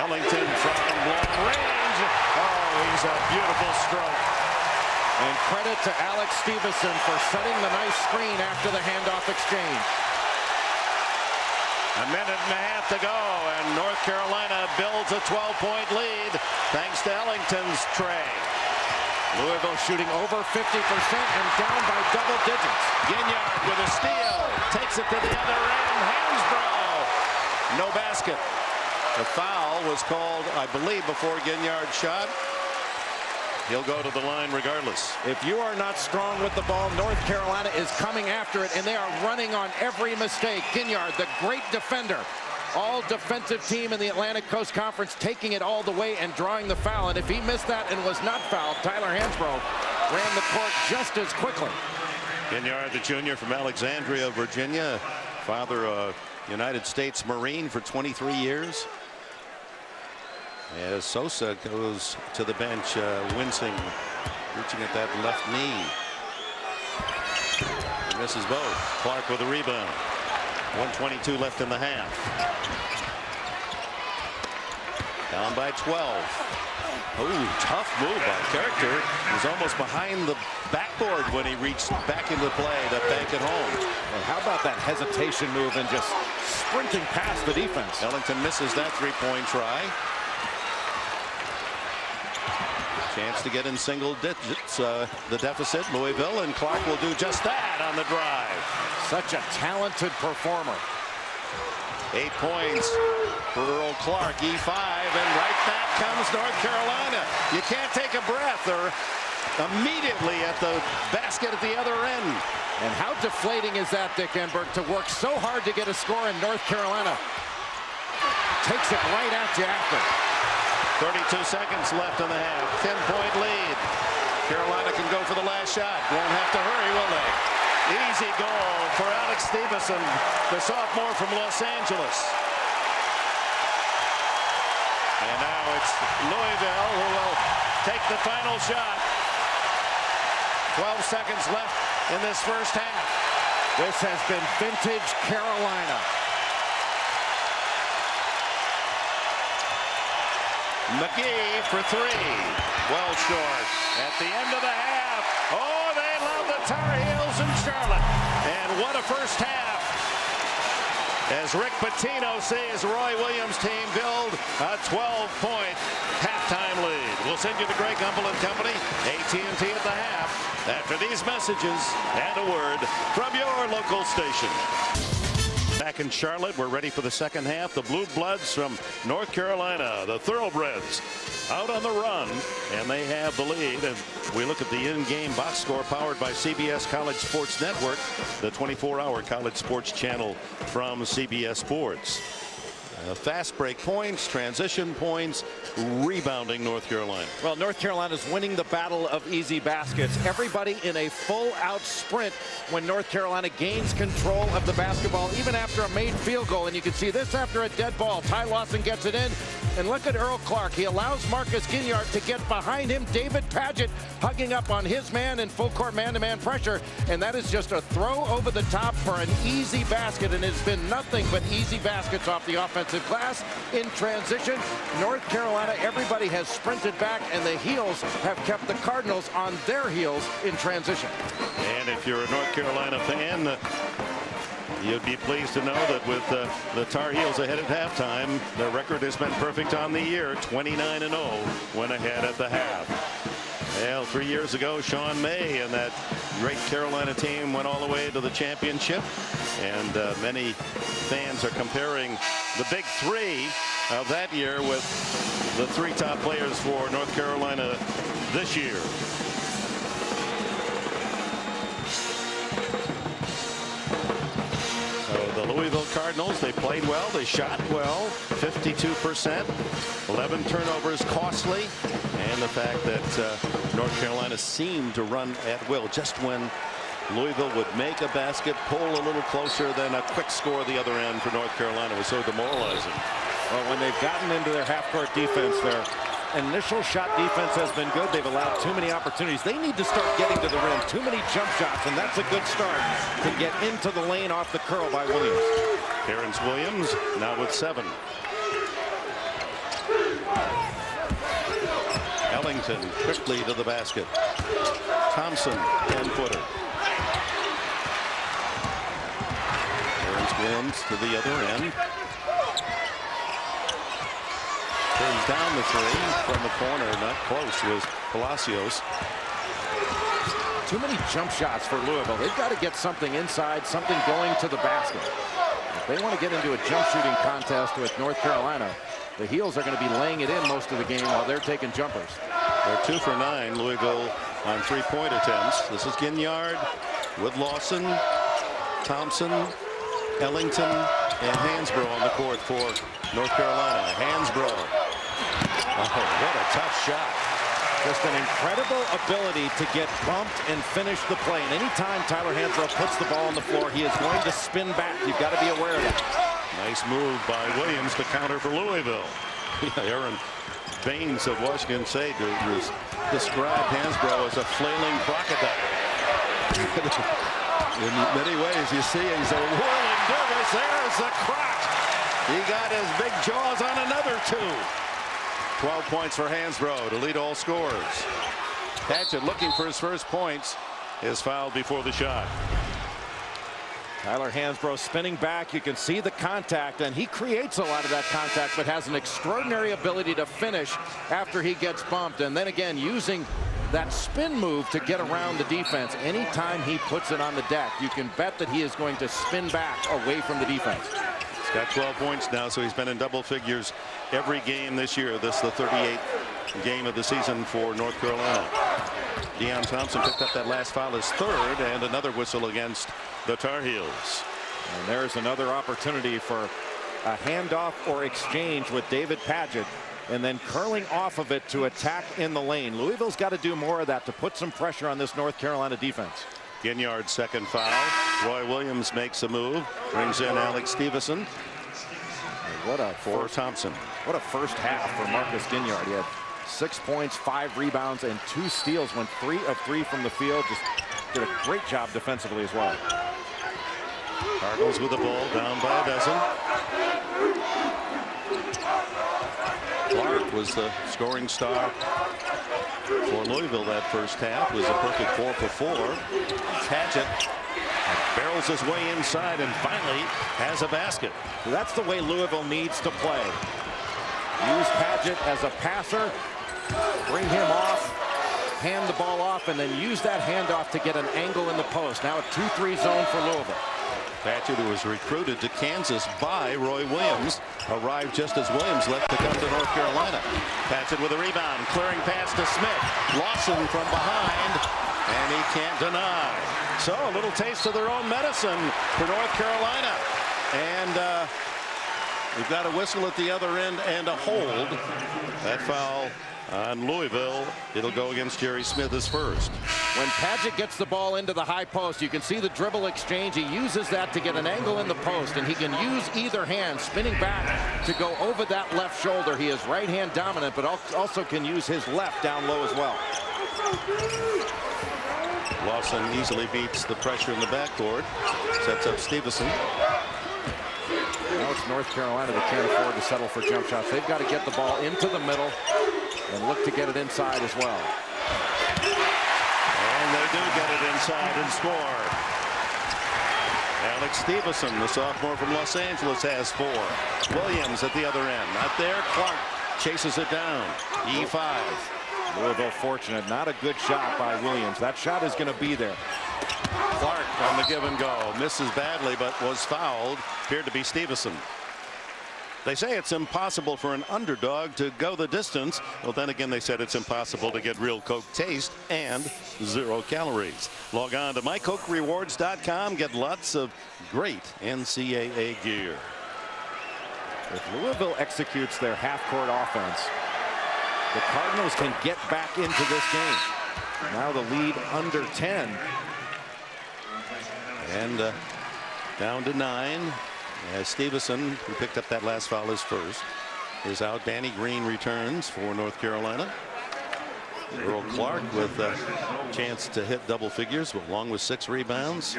Ellington from long range. Oh, he's a beautiful stroke. And credit to Alex Stevenson for setting the nice screen after the handoff exchange. A minute and a half to go, and North Carolina builds a 12-point lead thanks to Ellington's tray. Louisville shooting over 50% and down by double digits. Ginyard with a steal, takes it to the other end. Hansbrough, no basket. The foul was called, I believe, before Ginyard shot. He'll go to the line regardless. If you are not strong with the ball, North Carolina is coming after it, and they are running on every mistake. Ginyard, the great defender, all defensive team in the Atlantic Coast Conference, taking it all the way and drawing the foul. And if he missed that and was not fouled, Tyler Hansbrough ran the court just as quickly. Ginyard, the junior from Alexandria, Virginia, father a United States Marine for 23 years. As Sosa goes to the bench, wincing, reaching at that left knee. He misses both. Clark with a rebound. 1:22 left in the half. Down by 12. Oh, tough move by Character. He was almost behind the backboard when he reached back into play to bank it home. And how about that hesitation move and just sprinting past the defense? Ellington misses that three-point try. Chance to get in single digits, the deficit. Louisville, and Clark will do just that on the drive. Such a talented performer. 8 points for Earl Clark, E5, and right back comes North Carolina. You can't take a breath. They're immediately at the basket at the other end. And how deflating is that, Dick Enberg, to work so hard to get a score, and North Carolina takes it right at you after. 32 seconds left in the half. 10-point lead. Carolina can go for the last shot. Won't have to hurry, will they? Easy goal for Alex Stevenson, the sophomore from Los Angeles. And now it's Louisville who will take the final shot. 12 seconds left in this first half. This has been vintage Carolina. McGee for three. Well short. At the end of the half. Oh, they love the Tar Heels in Charlotte. And what a first half. As Rick Pitino sees Roy Williams' team build a 12-point halftime lead. We'll send you the Greg Gumbel and Company, AT&T at the half, after these messages and a word from your local station. Back in Charlotte, we're ready for the second half. The Blue Bloods from North Carolina, the Thoroughbreds, out on the run, and they have the lead. And we look at the in-game box score powered by CBS College Sports Network, the 24-hour college sports channel from CBS Sports. Fast break points, transition points, rebounding North Carolina. Well, North Carolina's winning the battle of easy baskets. Everybody in a full-out sprint when North Carolina gains control of the basketball, even after a made field goal. And you can see this after a dead ball. Ty Lawson gets it in. And look at Earl Clark. He allows Marcus Ginyard to get behind him. David Padgett hugging up on his man in full court man-to-man pressure. And that is just a throw over the top for an easy basket. And it's been nothing but easy baskets off the offensive glass in transition. North Carolina, everybody has sprinted back, and the Heels have kept the Cardinals on their heels in transition. And if you're a North Carolina fan, you'd be pleased to know that with the Tar Heels ahead at halftime, their record has been perfect on the year. 29-0 went ahead at the half. Well, 3 years ago, Sean May and that great Carolina team went all the way to the championship. And many fans are comparing the big three of that year with the three top players for North Carolina this year. So the Louisville Cardinals, they played well, they shot well, 52%, 11 turnovers costly, and the fact that North Carolina seemed to run at will just when Louisville would make a basket, pull a little closer, then a quick score the other end for North Carolina was so demoralizing. Well, when they've gotten into their half-court defense, their initial shot defense has been good. They've allowed too many opportunities. They need to start getting to the rim. Too many jump shots, and that's a good start to get into the lane off the curl by Williams. Terrence Williams now with 7. Ellington quickly to the basket. Thompson, 10-footer. Turns Williams to the other end. Turns down the three from the corner. Not close was Palacios. Too many jump shots for Louisville. They've got to get something inside, something going to the basket. If they want to get into a jump shooting contest with North Carolina, the Heels are going to be laying it in most of the game while they're taking jumpers. They're 2 for 9, Louisville, on 3-point attempts. This is Ginyard with Lawson, Thompson, Ellington, and Hansbrough on the court for North Carolina. Hansbrough. Oh, what a tough shot. Just an incredible ability to get bumped and finish the play. And anytime Tyler Hansbrough puts the ball on the floor, he is going to spin back. You've got to be aware of that. Nice move by Williams to counter for Louisville. Aaron Baines of Washington State described Hansbrough as a flailing crocodile. In many ways, you see he's a whirling dervish. There's the croc. He got his big jaws on another 2. 12 points for Hansbrough to lead all scorers. Patchett, looking for his first points, is fouled before the shot. Tyler Hansbrough spinning back. You can see the contact, and he creates a lot of that contact, but has an extraordinary ability to finish after he gets bumped. And then again, using that spin move to get around the defense. Anytime he puts it on the deck, you can bet that he is going to spin back away from the defense. He's got 12 points now, so he's been in double figures every game this year. This is the 38th game of the season for North Carolina. Deion Thompson picked up that last foul, his 3rd, and another whistle against the Tar Heels. And there's another opportunity for a handoff or exchange with David Padgett, and then curling off of it to attack in the lane. Louisville's got to do more of that to put some pressure on this North Carolina defense. Ginyard's 2nd foul. Roy Williams makes a move, brings in Alex Stevenson. What a for Thompson. What a first half for Marcus Ginyard. He had 6 points, 5 rebounds, and 2 steals. Went 3 of 3 from the field. Just did a great job defensively as well. Cardinals with the ball, down by a dozen. Clark was the scoring star for Louisville that first half. Was a perfect 4 for 4. Padgett barrels his way inside and finally has a basket. That's the way Louisville needs to play. Use Padgett as a passer, bring him off, hand the ball off, and then use that handoff to get an angle in the post. Now a 2-3 zone for Louisville. Padgett, who was recruited to Kansas by Roy Williams, arrived just as Williams left to come to North Carolina. Padgett with a rebound, clearing pass to Smith. Lawson from behind, and he can't deny. So a little taste of their own medicine for North Carolina. And we've got a whistle at the other end and a hold. That foul on Louisville, it'll go against Jerry Smith as first. When Padgett gets the ball into the high post, you can see the dribble exchange. He uses that to get an angle in the post, and he can use either hand spinning back to go over that left shoulder. He is right hand dominant, but also can use his left down low as well. Lawson easily beats the pressure in the backcourt, sets up Stevenson. Now it's North Carolina that can't afford to settle for jump shots. They've got to get the ball into the middle and look to get it inside as well. And they do get it inside and score. Alex Stevenson, the sophomore from Los Angeles, has 4. Williams at the other end. Not there. Clark chases it down. E5. Louisville fortunate. Not a good shot by Williams. That shot is going to be there. Clark on the give and go. Misses badly, but was fouled. Appeared to be Stevenson. They say it's impossible for an underdog to go the distance. Well, then again, they said it's impossible to get real Coke taste and 0 calories. Log on to mycokerewards.com. Get lots of great NCAA gear. If Louisville executes their half-court offense, the Cardinals can get back into this game. Now the lead under 10. And down to 9. As Stevenson, who picked up that last foul, is first, is out. Danny Green returns for North Carolina. Earl Clark with a chance to hit double figures, along with 6 rebounds.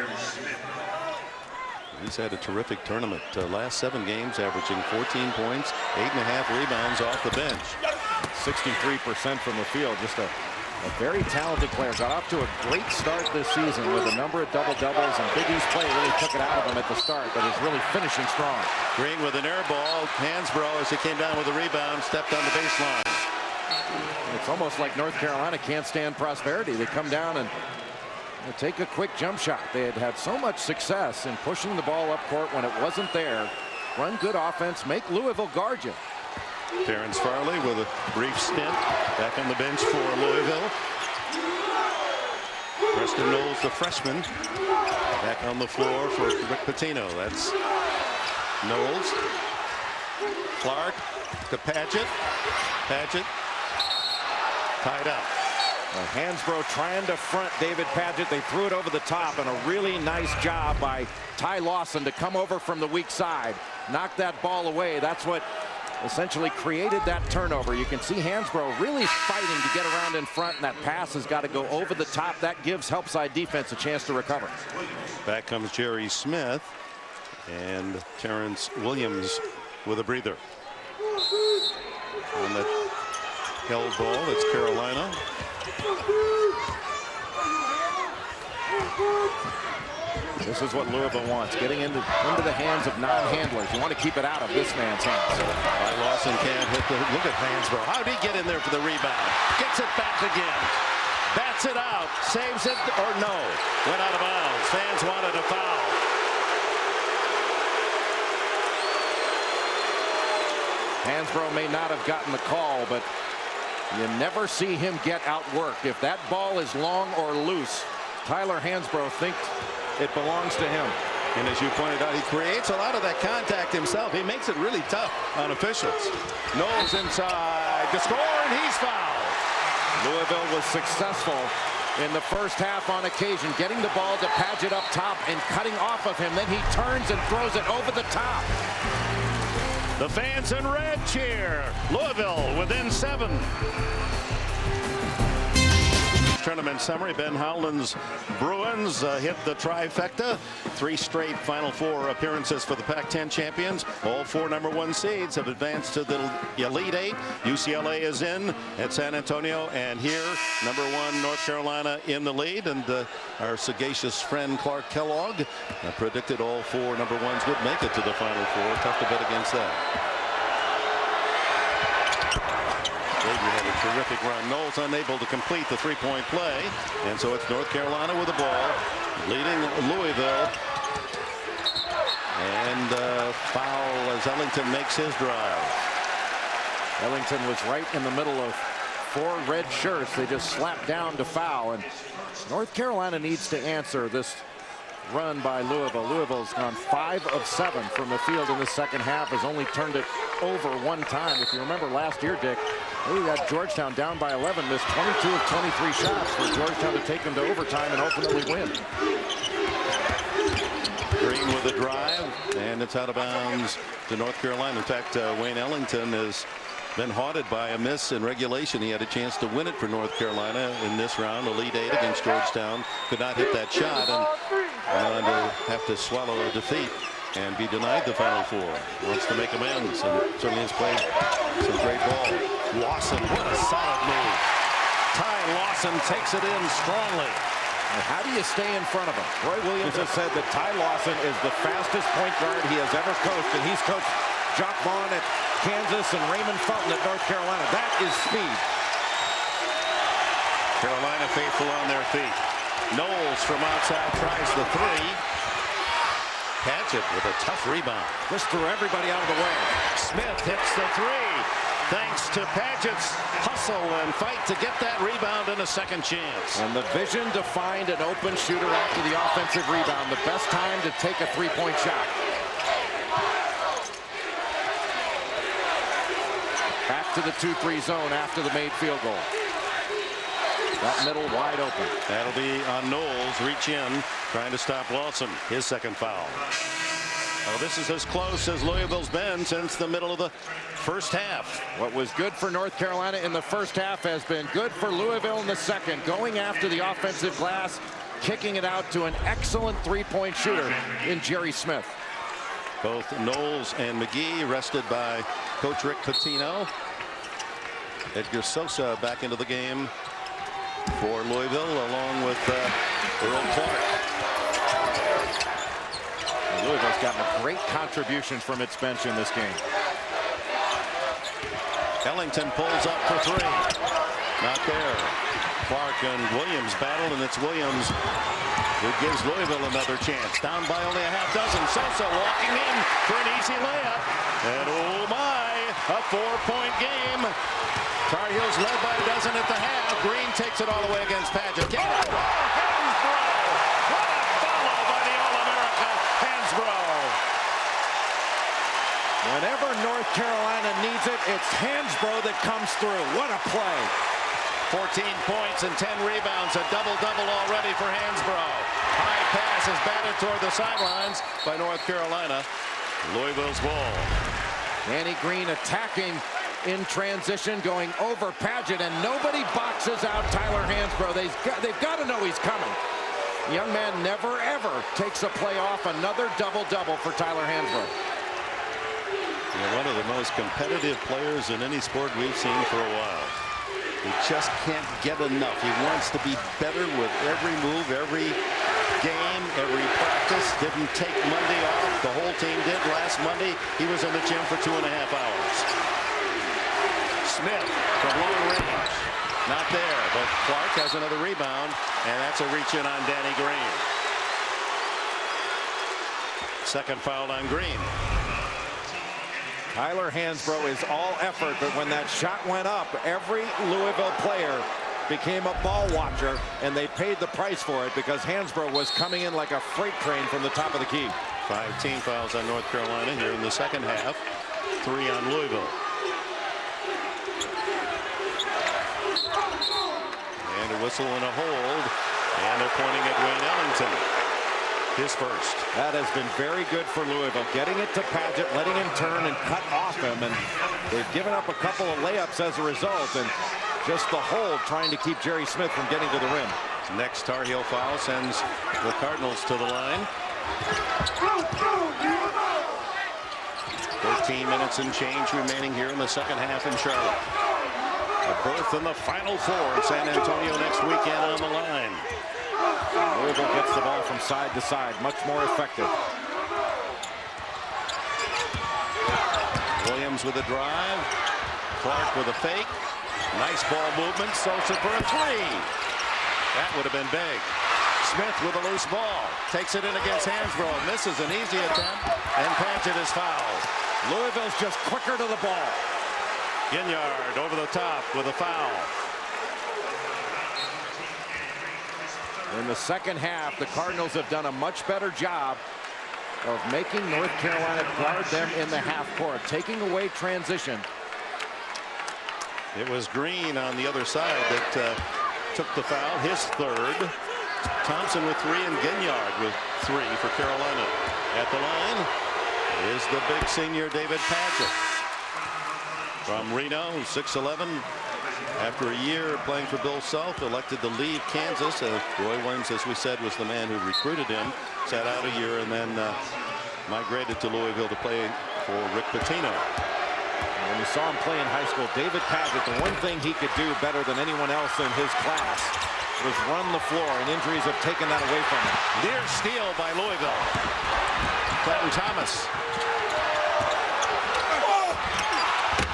He's had a terrific tournament. Last 7 games, averaging 14 points, 8.5 rebounds off the bench. 63% from the field. Just a A very talented player. Got off to a great start this season with a number of double-doubles, and Big East play really took it out of him at the start, but is really finishing strong. Green with an air ball. Hansbrough, as he came down with a rebound, stepped on the baseline. It's almost like North Carolina can't stand prosperity. They come down and take a quick jump shot. They had had so much success in pushing the ball up court when it wasn't there. Run good offense, make Louisville guard you. Terrence Farley with a brief stint back on the bench for Louisville. Preston Knowles, the freshman, back on the floor for Rick Pitino. That's Knowles. Clark to Padgett. Padgett tied up. Hansbrough trying to front David Padgett. They threw it over the top, and a really nice job by Ty Lawson to come over from the weak side, knock that ball away. That's what essentially created that turnover. You can see Hansbrough really fighting to get around in front, and that pass has got to go over the top. That gives help side defense a chance to recover. Back comes Jerry Smith, and Terrence Williams with a breather. On the held ball, it's Carolina. This is what Louisville wants, getting into the hands of non-handlers. You want to keep it out of this man's hands. Lawson can't hit the, look at Hansbrough. How'd he get in there for the rebound? Gets it back again. Bats it out. Saves it or no. Went out of bounds. Fans wanted a foul. Hansbrough may not have gotten the call, but you never see him get outworked. If that ball is long or loose, Tyler Hansbrough thinks it belongs to him. And as you pointed out, he creates a lot of that contact himself. He makes it really tough on officials. Knowles inside to score, and he's fouled. Louisville was successful in the first half on occasion, getting the ball to Padgett up top and cutting off of him. Then he turns and throws it over the top. The fans in red cheer. Louisville within 7. Tournament summary. Ben Howland's Bruins hit the trifecta. 3 straight Final Four appearances for the Pac-10 champions. All 4 #1 seeds have advanced to the Elite 8. UCLA is in at San Antonio, and here #1 North Carolina in the lead. And our sagacious friend Clark Kellogg predicted all 4 #1s would make it to the Final Four. Tough to bet against that. Xavier had a terrific run. Knowles unable to complete the 3-point play, and so it's North Carolina with the ball, leading Louisville. And foul as Ellington makes his drive. Ellington was right in the middle of 4 red shirts. They just slapped down to foul, and North Carolina needs to answer this run by Louisville. Louisville's gone 5 of 7 from the field in the second half, has only turned it over 1 time. If you remember last year, Dick, we got Georgetown down by 11, missed 22 of 23 shots for Georgetown to take them to overtime and ultimately win. Green with a drive, and it's out of bounds to North Carolina. In fact, Wayne Ellington has been haunted by a miss in regulation. He had a chance to win it for North Carolina in this round, Elite 8 against Georgetown. Could not hit that shot, and to have to swallow a defeat and be denied the Final Four. Wants to make amends, and certainly has played some great ball. Lawson, what a solid move. Ty Lawson takes it in strongly. How do you stay in front of him? Roy Williams has said that Ty Lawson is the fastest point guard he has ever coached, and he's coached Jock Vaughn at Kansas and Raymond Felton at North Carolina. That is speed. Carolina faithful on their feet. Knowles from outside tries the 3. Padgett with a tough rebound. Just threw everybody out of the way. Smith hits the 3. Thanks to Padgett's hustle and fight to get that rebound and a second chance. And the vision to find an open shooter after the offensive rebound. The best time to take a 3-point shot. Back to the 2-3 zone after the made field goal. That middle wide open. That'll be on Knowles. Reach in, trying to stop Lawson. His second foul. Well, this is as close as Louisville's been since the middle of the first half. What was good for North Carolina in the first half has been good for Louisville in the second. Going after the offensive glass, kicking it out to an excellent 3-point shooter in Jerry Smith. Both Knowles and McGee rested by Coach Rick Pitino. Edgar Sosa back into the game for Louisville, along with Earl Clark. Louisville's gotten a great contribution from its bench in this game. Ellington pulls up for three. Not there. Clark and Williams battle, and it's Williams who gives Louisville another chance. Down by only a half dozen. Sosa walking in for an easy layup. And oh my, a 4-point game. Tar Heels led by a dozen at the half. Green takes it all the way against Padgett. Get it. Hansbrough. What a follow by the All-America Hansbrough. Whenever North Carolina needs it, it's Hansbrough that comes through. What a play. 14 points and 10 rebounds. A double-double already for Hansbrough. High pass is batted toward the sidelines by North Carolina. Louisville's ball. Danny Green attacking in transition, going over Padgett, and nobody boxes out Tyler Hansbrough. They've got to know he's coming. The young man never, ever takes a play off. Another double-double for Tyler Hansbrough. One of the most competitive players in any sport we've seen for a while. He just can't get enough. He wants to be better with every move, every game, every practice. Didn't take Monday off. The whole team did last Monday. He was in the gym for 2.5 hours. Smith from long range. Not there, but Clark has another rebound, and that's a reach in on Danny Green. Second foul on Green. Tyler Hansbrough is all effort, but when that shot went up, every Louisville player became a ball watcher, and they paid the price for it because Hansbrough was coming in like a freight train from the top of the key. 5 team fouls on North Carolina here in the second half. 3 on Louisville. And a whistle and a hold, and they're pointing at Wayne Ellington. His first. That has been very good for Louisville, getting it to Padgett, letting him turn and cut off him, and they've given up a couple of layups as a result, and just the hold trying to keep Jerry Smith from getting to the rim. Next Tar Heel foul sends the Cardinals to the line. 13 minutes and change remaining here in the second half in Charlotte. A berth in the Final Four in San Antonio next weekend on the line. Louisville gets the ball from side to side, much more effective. Williams with a drive. Clark with a fake. Nice ball movement. Sosa for a three. That would have been big. Smith with a loose ball. Takes it in against Hansbrough. Misses an easy attempt. And Padgett is fouled. Louisville's just quicker to the ball. Ginyard over the top with a foul. In the second half, the Cardinals have done a much better job of making North Carolina guard them in the half court, taking away transition. It was Green on the other side that took the foul, his third. Thompson with 3 and Ginyard with 3 for Carolina. At the line is the big senior David Padgett from Reno, 6'11". After a year playing for Bill Self, elected to leave Kansas. Roy Williams, as we said, was the man who recruited him. Sat out a year and then migrated to Louisville to play for Rick Pitino. When we saw him play in high school, David Padgett, the one thing he could do better than anyone else in his class was run the floor, and injuries have taken that away from him. Near steal by Louisville. Clinton Thomas.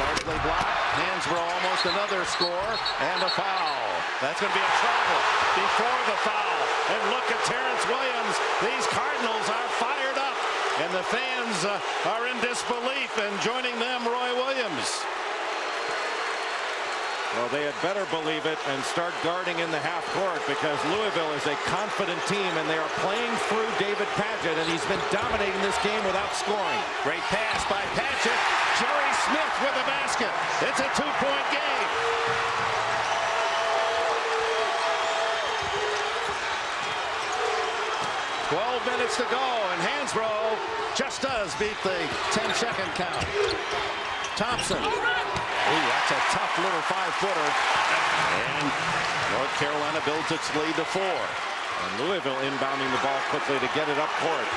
Barkley blocked. Hansbrough almost another score, and a foul. That's going to be a travel before the foul. And look at Terrence Williams. These Cardinals are fired up, and the fans are in disbelief, and joining them, Roy Williams. Well, they had better believe it and start guarding in the half court, because Louisville is a confident team, and they are playing through David Padgett, and he's been dominating this game without scoring. Great pass by Padgett. Jerry Smith with the basket. It's a 2-point game. Minutes to go, and Hansbrough just does beat the 10-second count. Thompson. Ooh, that's a tough little 5-footer. And North Carolina builds its lead to 4. And Louisville inbounding the ball quickly to get it up court.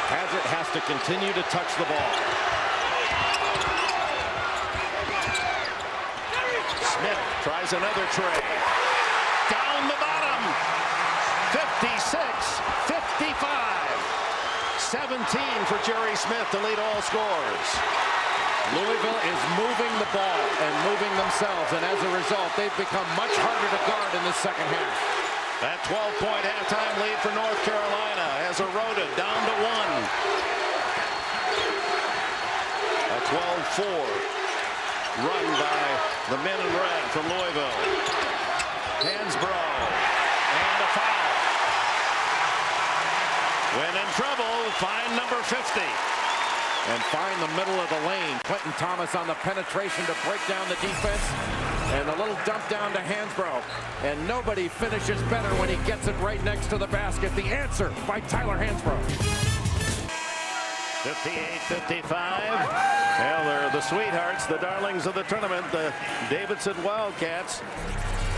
Padgett has to continue to touch the ball. Smith tries another tray. down the bottom. 56-55. 17 for Jerry Smith to lead all scores. Louisville is moving the ball and moving themselves, and as a result, they've become much harder to guard in the second half. That 12-point halftime lead for North Carolina has eroded down to 1. A 12-4 run by the men in red from Louisville. Hansbrough and a foul. When in trouble, find number 50. And find the middle of the lane. Clinton Thomas on the penetration to break down the defense. And a little dump down to Hansbrough. And nobody finishes better when he gets it right next to the basket. The answer by Tyler Hansbrough. 58-55. Well, they're the sweethearts, the darlings of the tournament, the Davidson Wildcats.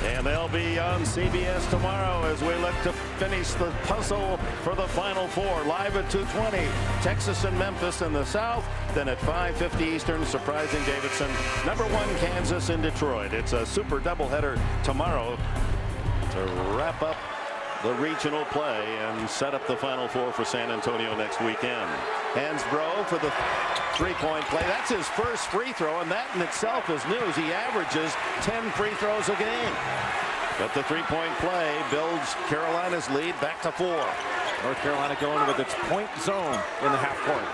And they'll be on CBS tomorrow as we look to finish the puzzle for the Final Four. Live at 2:20, Texas and Memphis in the South. Then at 5:50 Eastern, surprising Davidson. Number 1, Kansas in Detroit. It's a super doubleheader tomorrow to wrap up the regional play and set up the Final Four for San Antonio next weekend. Hansbrough for the three-point play. That's his first free throw, and that in itself is news. He averages 10 free throws a game. But the three-point play builds Carolina's lead back to 4. North Carolina going with its point zone in the half court.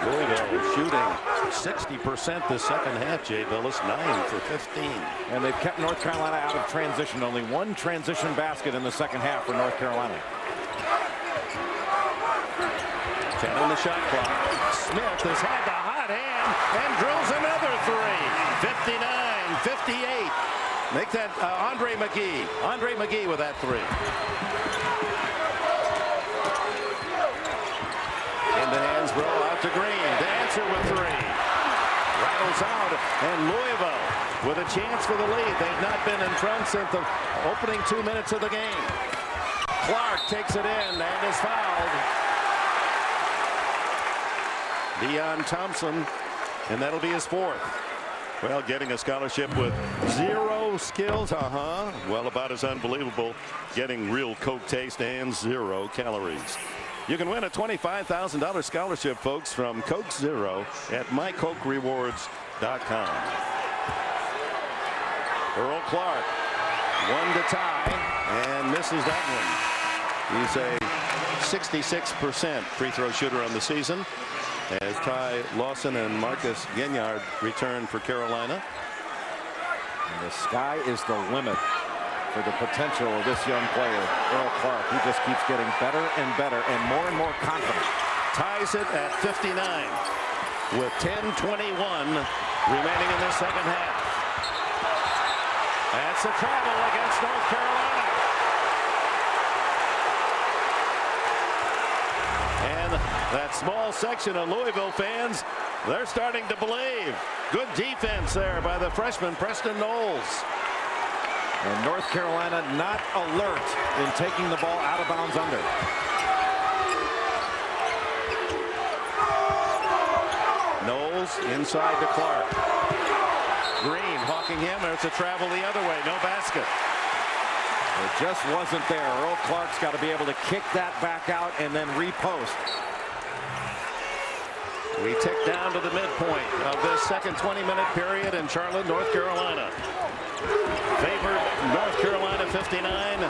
Louisville shooting 60% the second half, Jay Billis, 9 for 15. And they've kept North Carolina out of transition. Only one transition basket in the second half for North Carolina. 10 on the shot clock. Smith has had the hot hand and drills another 3. 59-58. Make that Andre McGee. Andre McGee with that 3. Into Hansbrough, out to Green. To answer with 3. Rattles out, and Louisville with a chance for the lead. They've not been in front since the opening 2 minutes of the game. Clark takes it in and is fouled. Deion Thompson, and that'll be his 4th. Well, getting a scholarship with 0 skills, well, about as unbelievable. Getting real Coke taste and 0 calories. You can win a $25,000 scholarship, folks, from Coke Zero at mycokerewards.com. Earl Clark, 1 to tie, and misses that one. He's a 66% free throw shooter on the season, as Ty Lawson and Marcus Ginyard return for Carolina. And the sky is the limit for the potential of this young player, Earl Clark. He just keeps getting better and better and more confident. Ties it at 59 with 10:21 remaining in the second half. That's a travel against North Carolina. And that small section of Louisville fans, they're starting to believe. Good defense there by the freshman Preston Knowles. And North Carolina not alert in taking the ball out of bounds under. Knowles inside to Clark. Green hawking him. There's a travel the other way. No basket. It just wasn't there. Earl Clark's got to be able to kick that back out and then repost. We tick down to the midpoint of this second 20-minute period in Charlotte, North Carolina. Favored North Carolina 59.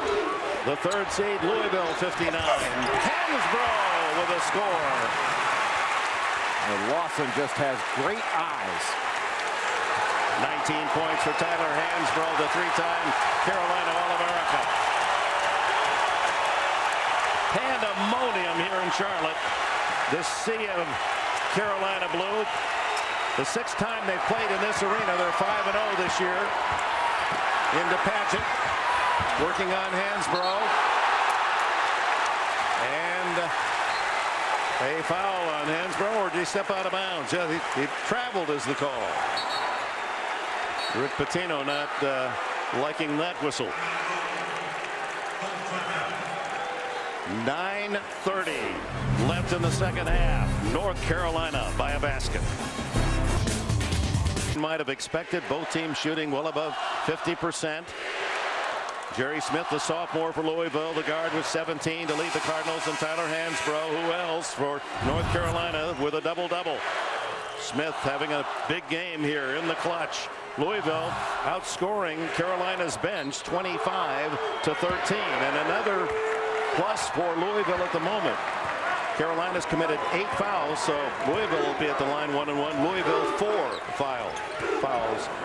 The 3rd seed Louisville 59. Hansbrough with a score. And Lawson just has great eyes. 19 points for Tyler Hansbrough, the 3-time Carolina All-America. Pandemonium here in Charlotte. This sea of Carolina blue. The 6th time they've played in this arena. They're 5-0 this year. Into Paget, working on Hansbrough, and a foul on Hansbrough, or did he step out of bounds? Yeah, he traveled is the call. Rick Pitino not liking that whistle. 9:30 left in the second half. North Carolina by a basket. Might have expected both teams shooting well above 50%. Jerry Smith, the sophomore for Louisville, the guard with 17 to lead the Cardinals, and Tyler Hansbrough, who else, for North Carolina with a double-double. Smith having a big game here in the clutch. Louisville outscoring Carolina's bench 25-13, and another plus for Louisville at the moment. Carolina's committed 8 fouls, so Louisville will be at the line 1-1. Louisville 4 fouls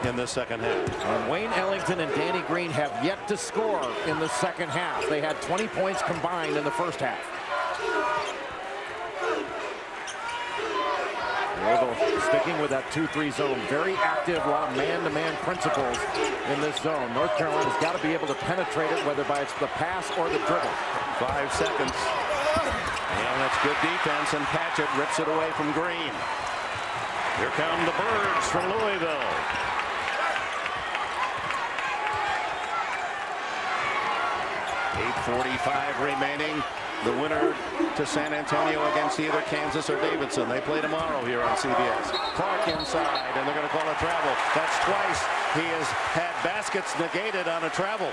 in the second half. And Wayne Ellington and Danny Green have yet to score in the second half. They had 20 points combined in the first half. Louisville sticking with that 2-3 zone. Very active, a lot of man-to-man principles in this zone. North Carolina's got to be able to penetrate it, whether by the pass or the dribble. 5 seconds. And that's good defense, and Patchett rips it away from Green. Here come the Birds from Louisville. .8:45 remaining. The winner to San Antonio against either Kansas or Davidson. They play tomorrow here on CBS. Clark inside, and they're going to call a travel. That's twice he has had baskets negated on a travel.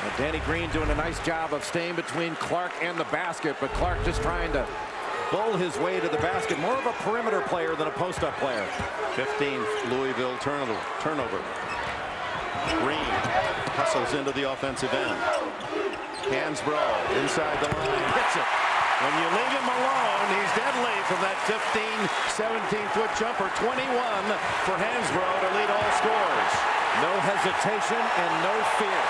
And Danny Green doing a nice job of staying between Clark and the basket, but Clark just trying to bull his way to the basket. More of a perimeter player than a post-up player. 15th Louisville turnover. Green hustles into the offensive end. Hansbrough inside the line, hits it. When you leave him alone, he's deadly from that 17-foot jumper. 21 for Hansbrough to lead all scorers. No hesitation and no fear.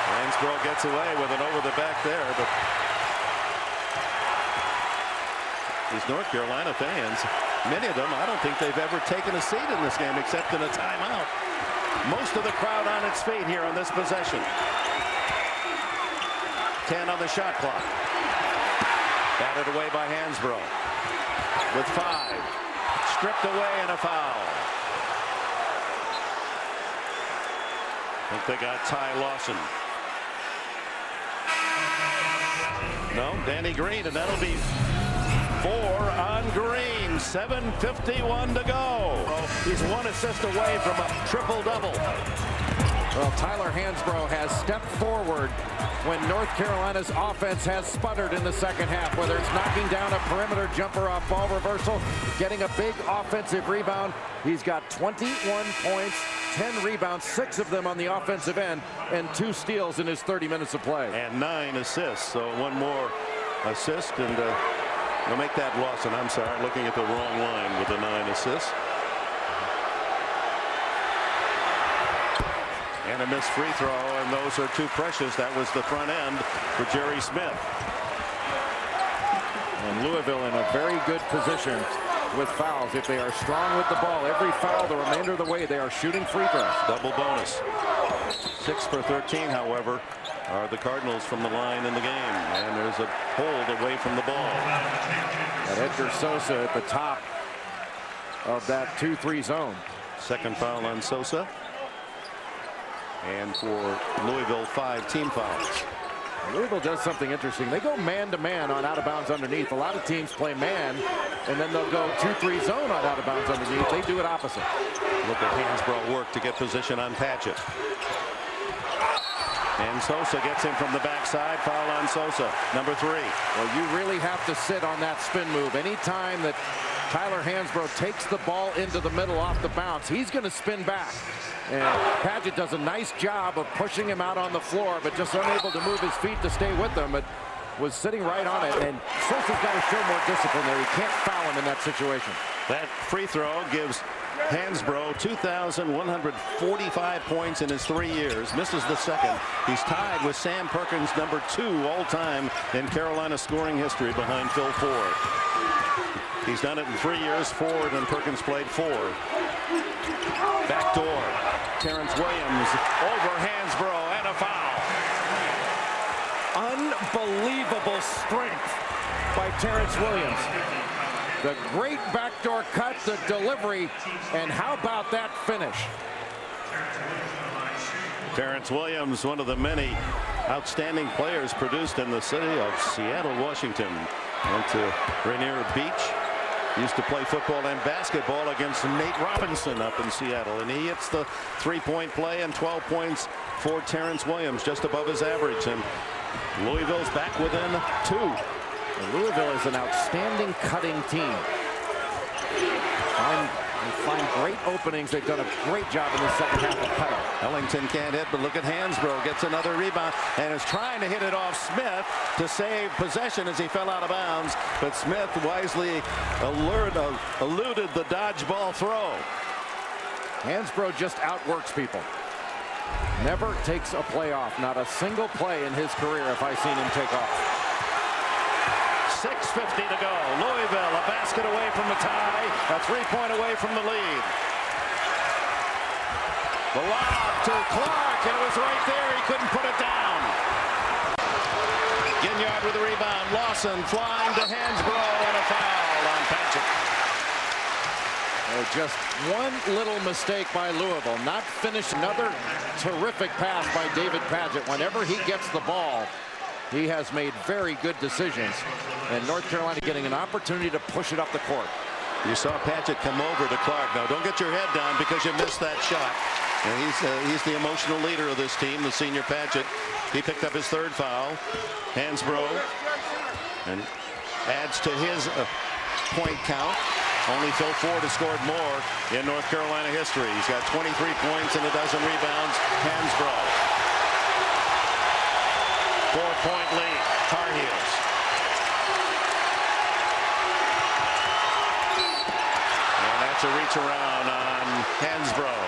Hansbrough gets away with an over the back there, but these North Carolina fans, many of them, I don't think they've ever taken a seat in this game except in a timeout. Most of the crowd on its feet here on this possession. 10 on the shot clock. Batted away by Hansbrough. With 5. Stripped away and a foul. I think they got Ty Lawson. No, Danny Green, and that'll be 4 on Green. 7:51 to go. He's 1 assist away from a triple-double. Well, Tyler Hansbrough has stepped forward when North Carolina's offense has sputtered in the second half, whether it's knocking down a perimeter jumper off ball reversal, getting a big offensive rebound. He's got 21 points, 10 rebounds, 6 of them on the offensive end, and 2 steals in his 30 minutes of play. And 9 assists, so 1 more assist, and they'll make that Lawson. I'm sorry, looking at the wrong line with the 9 assists. And a missed free throw, and those are too precious. That was the front end for Jerry Smith. And Louisville in a very good position with fouls. If they are strong with the ball, every foul the remainder of the way, they are shooting free throws. Double bonus. 6 for 13, however, are the Cardinals from the line in the game. And there's a hold away from the ball. And Edgar Sosa at the top of that 2-3 zone. Second foul on Sosa. And for Louisville, 5 team fouls. Louisville does something interesting. They go man-to-man on out-of-bounds underneath. A lot of teams play man, and then they'll go 2-3 zone on out-of-bounds underneath. They do it opposite. Look at Hansbrough work to get position on Patchett. And Sosa gets him from the backside. Foul on Sosa, number 3. Well, you really have to sit on that spin move. Anytime that Tyler Hansbrough takes the ball into the middle off the bounce, he's going to spin back. And Patchett does a nice job of pushing him out on the floor, but just unable to move his feet to stay with them, but was sitting right on it. And Sosa's got to show more discipline there. He can't foul him in that situation. That free throw gives Hansbrough 2,145 points in his 3 years. Misses the second. He's tied with Sam Perkins, number 2 all-time in Carolina scoring history, behind Phil Ford. He's done it in 3 years. Ford and Perkins played 4. Back door. Terrence Williams over Hansbrough, and a foul. Unbelievable strength by Terrence Williams. The great backdoor cut, the delivery, and how about that finish? Terrence Williams, one of the many outstanding players produced in the city of Seattle, Washington. Went to Rainier Beach used to play football and basketball against Nate Robinson up in Seattle, and he hits the three-point play, and 12 points for Terrence Williams, just above his average. And Louisville's back within 2. And Louisville is an outstanding cutting team. Find great openings. They've done a great job in the second half of cutting. Ellington can't hit, but look at Hansbrough, gets another rebound and is trying to hit it off Smith to save possession as he fell out of bounds, but Smith wisely eluded the dodgeball throw. Hansbrough just outworks people. Never takes a play off. Not a single play in his career have I seen him take off. 6:50 to go. Louisville a basket away from the tie, a 3-point away from the lead. The lob to Clark, and it was right there. He couldn't put it down. Ginyard with the rebound. Lawson flying to Hansbrough, and a foul on Paget. Just one little mistake by Louisville. Not finish. Another terrific pass by David Paget. Whenever he gets the ball, he has made very good decisions, and North Carolina getting an opportunity to push it up the court. You saw Paget come over to Clark. Now, don't get your head down because you missed that shot. And he's the emotional leader of this team, the senior Paget. He picked up his 3rd foul. Hansbrough and adds to his point count. Only Phil Ford has scored more in North Carolina history. He's got 23 points and a dozen rebounds. Hansbrough. 4-point lead, Tar Heels. And that's a reach around on Hansbrough.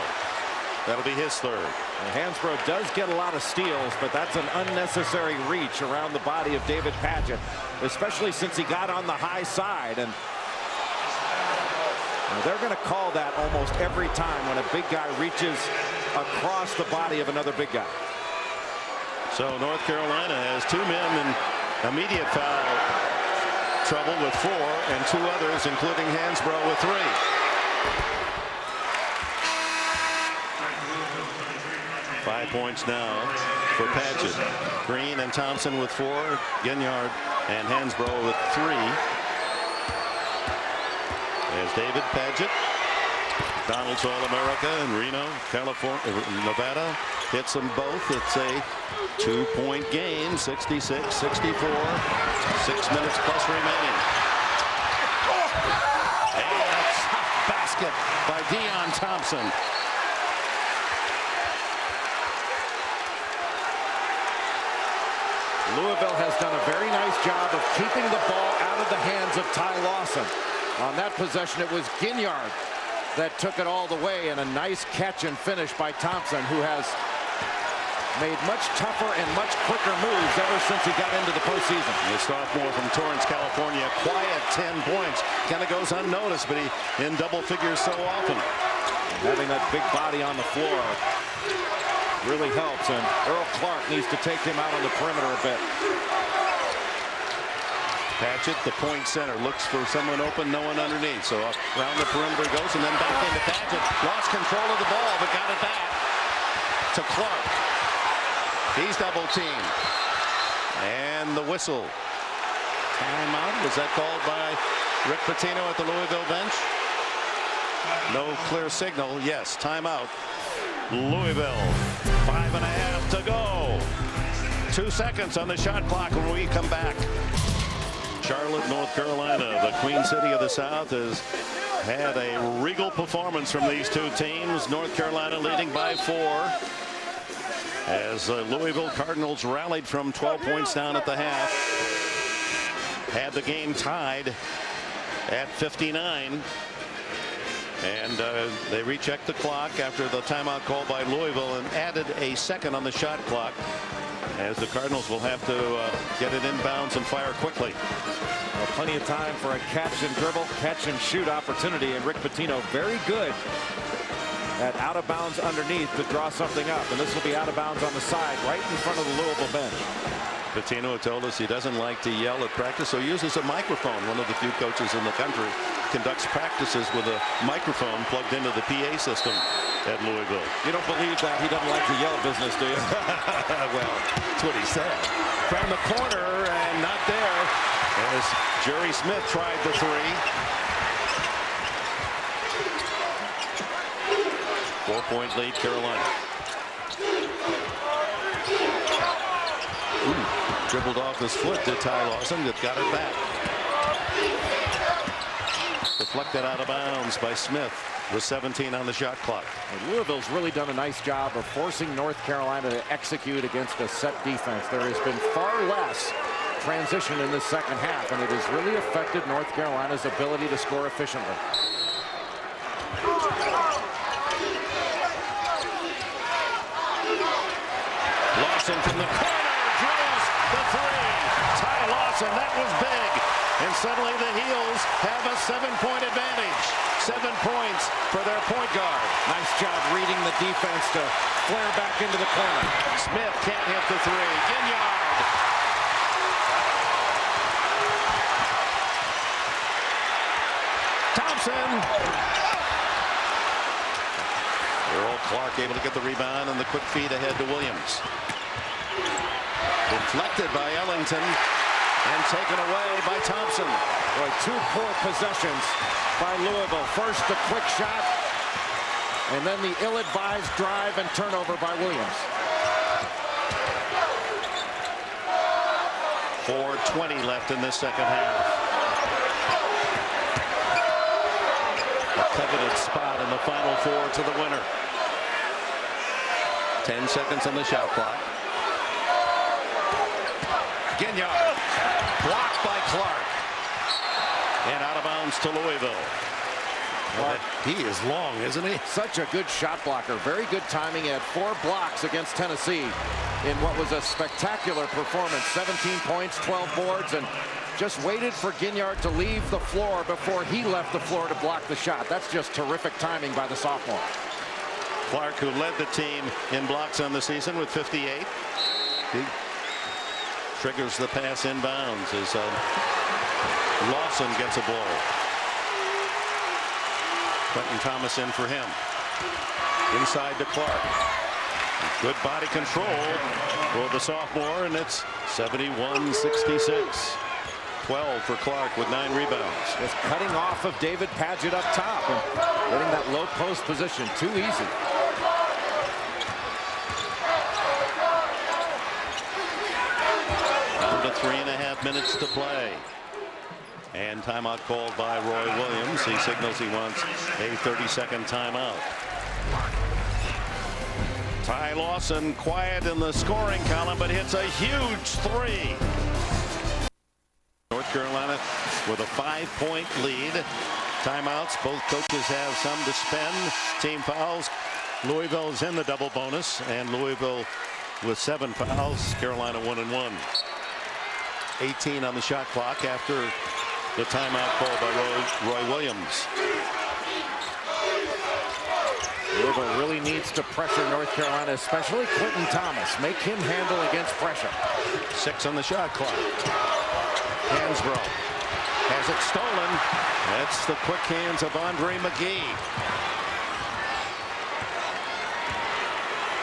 That'll be his 3rd. And Hansbrough does get a lot of steals, but that's an unnecessary reach around the body of David Paget, especially since he got on the high side. And they're going to call that almost every time when a big guy reaches across the body of another big guy. So North Carolina has 2 men in immediate foul trouble with 4, and 2 others, including Hansbrough, with 3. Five points now for Paget. Green and Thompson with 4, Ginyard and Hansbrough with 3. As David Paget, Donald's All-America in Reno, California, Nevada, hits them both. It's a 2-point game, 66-64, 6 minutes plus remaining. And a tough basket by Deion Thompson. Louisville has done a very nice job of keeping the ball out of the hands of Ty Lawson. On that possession, it was Ginyard that took it all the way, and a nice catch and finish by Thompson, who has made much tougher and much quicker moves ever since he got into the postseason. The sophomore from Torrance, California, quiet 10 points. Kind of goes unnoticed, but he in double figures so often. Having that big body on the floor really helps, and Earl Clark needs to take him out on the perimeter a bit. Paget, the point center, looks for someone open, no one underneath. So around the perimeter goes, and then back into Paget. Lost control of the ball, but got it back to Clark. He's double teamed. And the whistle. Timeout. Was that called by Rick Pitino at the Louisville bench? No clear signal. Yes, timeout. Louisville. 5.5 to go. 2 seconds on the shot clock when we come back. Charlotte, North Carolina, the Queen City of the South, has had a regal performance from these 2 teams. North Carolina leading by 4. As the Louisville Cardinals rallied from 12 points down at the half. Had the game tied at 59. And they rechecked the clock after the timeout call by Louisville and added a second on the shot clock, as the Cardinals will have to get it inbounds and fire quickly. Well, plenty of time for a catch and dribble, catch and shoot opportunity, and Rick Pitino very good at out of bounds underneath to draw something up, and this will be out of bounds on the side right in front of the Louisville bench. Pitino told us he doesn't like to yell at practice, so he uses a microphone. One of the few coaches in the country conducts practices with a microphone plugged into the PA system at Louisville. You don't believe that he doesn't like the yell business, do you? Well, that's what he said. From the corner, and not there, as Jerry Smith tried the 3. 4-point lead, Carolina. Dribbled off his foot to Ty Lawson, that got it back. Deflected out of bounds by Smith with 17 on the shot clock. And Louisville's really done a nice job of forcing North Carolina to execute against a set defense. There has been far less transition in the second half, and it has really affected North Carolina's ability to score efficiently. Lawson from the corner drills the three. Ty Lawson, that was big. And suddenly the Heels have a 7-point advantage. 7 points for their point guard. Nice job reading the defense to flare back into the corner. Smith can't hit the three. Ginyard. Thompson. Earl Clark able to get the rebound and the quick feed ahead to Williams. Deflected by Ellington and taken away by Thompson. Boy, 2 poor possessions by Louisville. First the quick shot, and then the ill-advised drive and turnover by Williams. 4:20 left in this second half. A coveted spot in the Final Four to the winner. 10 seconds on the shot clock. Ginyard blocked by Clark and out of bounds to Louisville. He is long, isn't he? Such a good shot blocker. Very good timing. He had 4 blocks against Tennessee in what was a spectacular performance. 17 points, 12 boards, and just waited for Ginyard to leave the floor before he left the floor to block the shot. That's just terrific timing by the sophomore. Clark, who led the team in blocks on the season with 58. He triggers the pass inbounds as Lawson gets a blow. Quentin Thomas in for him. Inside to Clark. Good body control for the sophomore, and it's 71-66. 12 for Clark with 9 rebounds. Just cutting off of David Padgett up top and getting that low post position. Too easy. Down to 3.5 minutes to play. And timeout called by Roy Williams. He signals he wants a 30-second timeout. Ty Lawson quiet in the scoring column, but hits a huge 3. North Carolina with a 5-point lead. Timeouts. Both coaches have some to spend. Team fouls. Louisville's in the double bonus, and Louisville with 7 fouls. Carolina 1-1. 18 on the shot clock after the timeout called by Roy Williams. Louisville really needs to pressure North Carolina, especially Quentin Thomas. Make him handle against pressure. 6 on the shot clock. Hansbrough has it stolen. That's the quick hands of Andre McGee.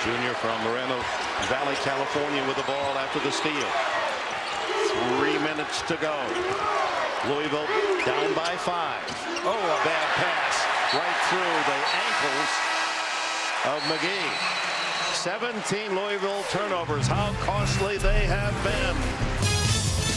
Junior from Moreno Valley, California, with the ball after the steal. 3 minutes to go. Louisville down by 5. Oh, a bad pass right through the ankles of McGee. 17 Louisville turnovers. How costly they have been.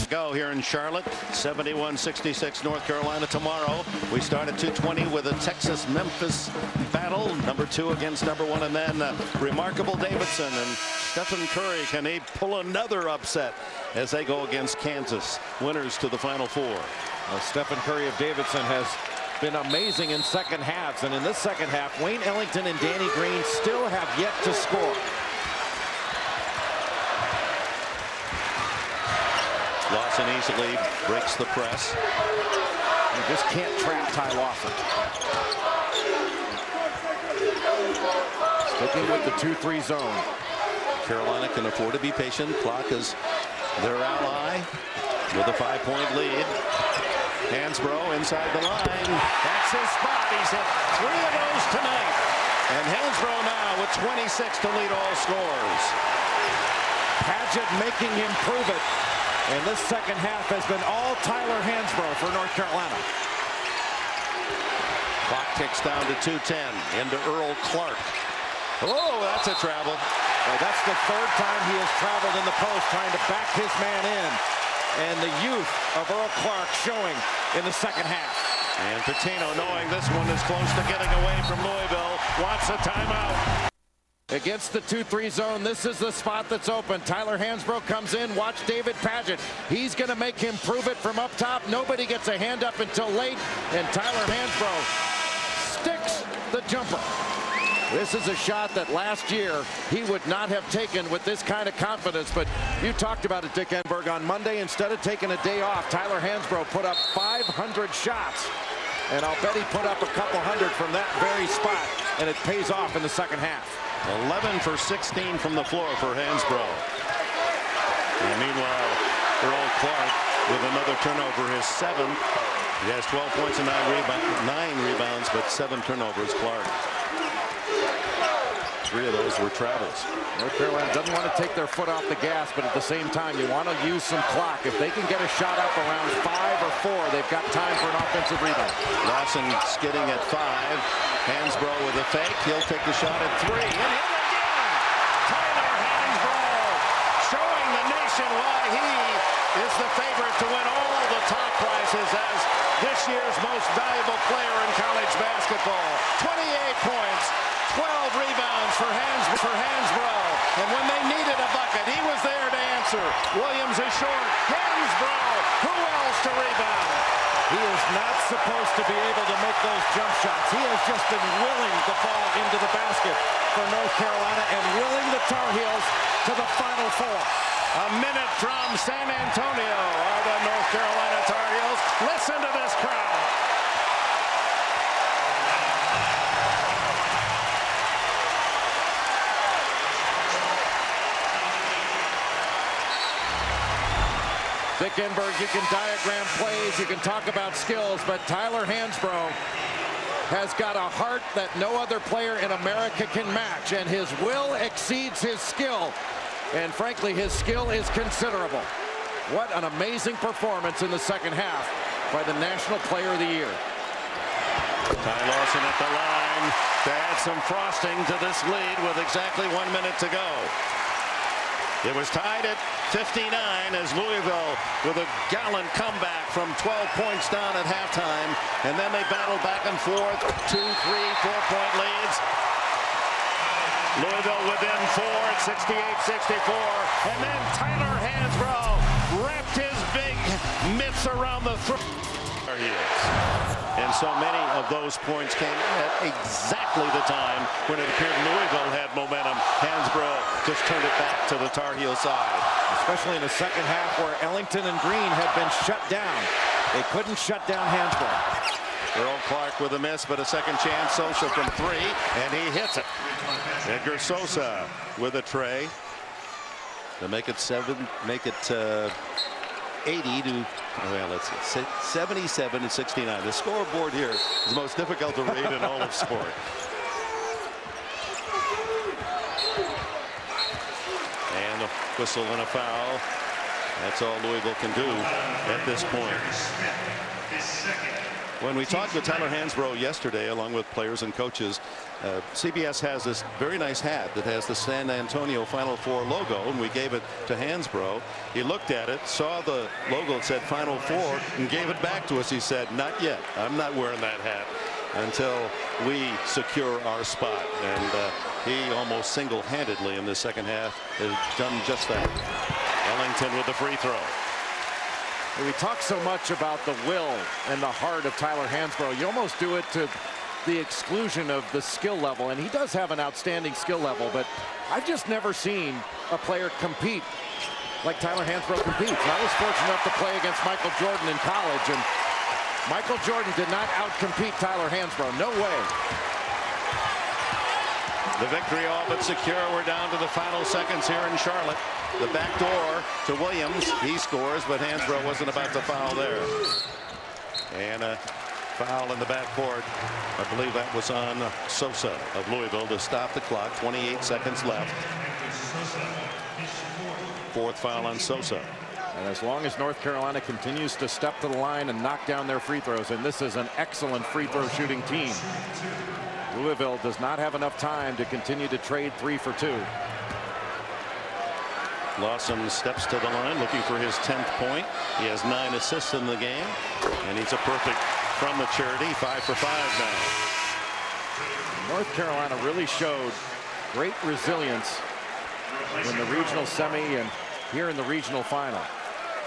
Go here in Charlotte. 71-66 North Carolina. Tomorrow we start at 2:20 with a Texas-Memphis battle. Number 2 against number 1, and then remarkable Davidson and Stephen Curry. Can he pull another upset as they go against Kansas? Winners to the Final Four. Well, Stephen Curry of Davidson has been amazing in second halves, and in this second half, Wayne Ellington and Danny Green still have yet to score. Lawson easily breaks the press. You just can't trap Ty Lawson. Sticking with the 2-3 zone. Carolina can afford to be patient. Clock is their ally with a 5-point lead. Hansbrough inside the line. That's his spot. He's hit 3 of those tonight. And Hansbrough now with 26 to lead all scores. Padgett making him prove it. And this second half has been all Tyler Hansbrough for North Carolina. Clock ticks down to 2:10. Into Earl Clark. Oh, that's a travel. Well, that's the third time he has traveled in the post trying to back his man in. And the youth of Earl Clark showing in the second half. And Patino, knowing this one is close to getting away from Louisville, wants a timeout. Against the 2-3 zone, this is the spot that's open. Tyler Hansbrough comes in. Watch David Padgett. He's going to make him prove it from up top. Nobody gets a hand up until late. And Tyler Hansbrough sticks the jumper. This is a shot that last year he would not have taken with this kind of confidence. But you talked about it, Dick Enberg. On Monday, instead of taking a day off, Tyler Hansbrough put up 500 shots. And I'll bet he put up a couple hundred from that very spot. And it pays off in the second half. 11 for 16 from the floor for Hansbrough. And meanwhile, Earl Clark with another turnover, his 7th. He has 12 points and 9 rebounds, but 7 turnovers, Clark. 3 of those were travels. North Carolina doesn't want to take their foot off the gas, but at the same time, you want to use some clock. If they can get a shot up around 5 or 4, they've got time for an offensive rebound. Lawson skidding at 5. Hansbrough with a fake. He'll take the shot at 3. And hit again! Tyler Hansbrough showing the nation why he is the favorite to win all the top prizes as this year's most valuable player in college basketball. 28 points. 12 rebounds for Hansbrough. And when they needed a bucket, he was there to answer. Williams is short. Hansbrough. Who else to rebound? He is not supposed to be able to make those jump shots. He has just been willing the ball into the basket for North Carolina and willing the Tar Heels to the Final Four. A minute from San Antonio are the North Carolina Tar Heels. Listen to this crowd. Dick Enberg, you can diagram plays, you can talk about skills, but Tyler Hansbrough has got a heart that no other player in America can match, and his will exceeds his skill. And frankly, his skill is considerable. What an amazing performance in the second half by the National Player of the Year. Ty Lawson at the line to add some frosting to this lead with exactly 1 minute to go. It was tied at 59 as Louisville with a gallant comeback from 12 points down at halftime. And then they battled back and forth. 2, 3, 4-point leads. Louisville within 4 at 68-64. And then Tyler Hansbrough wrapped his big mitts around the throat. There he is. And so many of those points came at exactly the time when it appeared Louisville had momentum. Hansbrough just turned it back to the Tar Heel side. Especially in the second half where Ellington and Green had been shut down. They couldn't shut down Hansbrough. Earl Clark with a miss, but a second chance. Sosa from 3, and he hits it. Edgar Sosa with a tray to make it 80 to, well, let's see, 77 and 69. The scoreboard here is the most difficult to read in all of sport. And a whistle and a foul. That's all Louisville can do at this point. When we talked with Tyler Hansbrough yesterday, along with players and coaches, CBS has this very nice hat that has the San Antonio Final Four logo, and we gave it to Hansbrough. He looked at it, saw the logo that said Final Four, and gave it back to us. He said, "Not yet. I'm not wearing that hat until we secure our spot." And he almost single-handedly in the second half has done just that. Ellington with the free throw. We talk so much about the will and the heart of Tyler Hansbrough. You almost do it to the exclusion of the skill level, and he does have an outstanding skill level, but I've just never seen a player compete like Tyler Hansbrough competes. I was fortunate enough to play against Michael Jordan in college, and Michael Jordan did not outcompete Tyler Hansbrough. No way. The victory all but secure. We're down to the final seconds here in Charlotte. The back door to Williams. He scores, but Hansbrough wasn't about to foul there. And a foul in the backcourt. I believe that was on Sosa of Louisville to stop the clock. 28 seconds left. Fourth foul on Sosa. And as long as North Carolina continues to step to the line and knock down their free throws, and this is an excellent free throw shooting team, Louisville does not have enough time to continue to trade 3 for 2. Lawson steps to the line looking for his 10th point. He has 9 assists in the game, and he's a perfect from the charity, 5 for 5 now. North Carolina really showed great resilience in the regional semi and here in the regional final.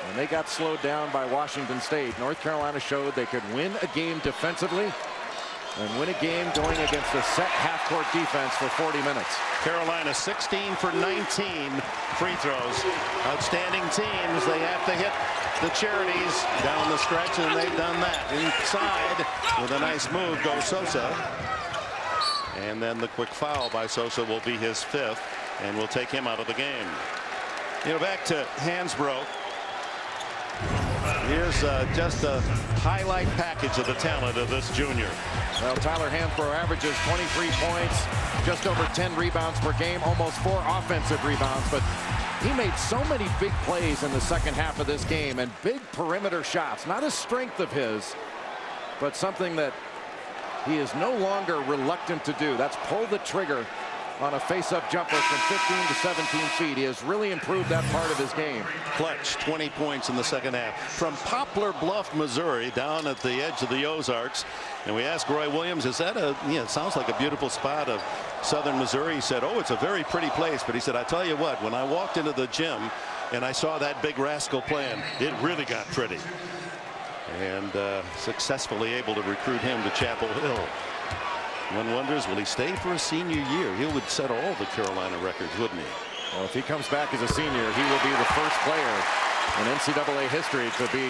When they got slowed down by Washington State, North Carolina showed they could win a game defensively and win a game going against a set half-court defense for 40 minutes. Carolina 16 for 19 free throws. Outstanding teams. They have to hit the charities down the stretch, and they've done that. Inside with a nice move goes Sosa. And then the quick foul by Sosa will be his 5th, and will take him out of the game. You know, back to Hansbrough. Here's just a highlight package of the talent of this junior. Well, Tyler Hansbrough averages 23 points, just over 10 rebounds per game, almost 4 offensive rebounds, but he made so many big plays in the second half of this game, and big perimeter shots. Not a strength of his, but something that he is no longer reluctant to do. That's pull the trigger on a face-up jumper from 15 to 17 feet. He has really improved that part of his game. Clutch 20 points in the second half from Poplar Bluff, Missouri, down at the edge of the Ozarks. And we asked Roy Williams, is that a, it sounds like a beautiful spot of southern Missouri. He said, oh, it's a very pretty place. But he said, I tell you what, when I walked into the gym and I saw that big rascal playing, it really got pretty. And successfully able to recruit him to Chapel Hill. One wonders, will he stay for a senior year? He would set all the Carolina records, wouldn't he? Well, if he comes back as a senior, he will be the first player in NCAA history to be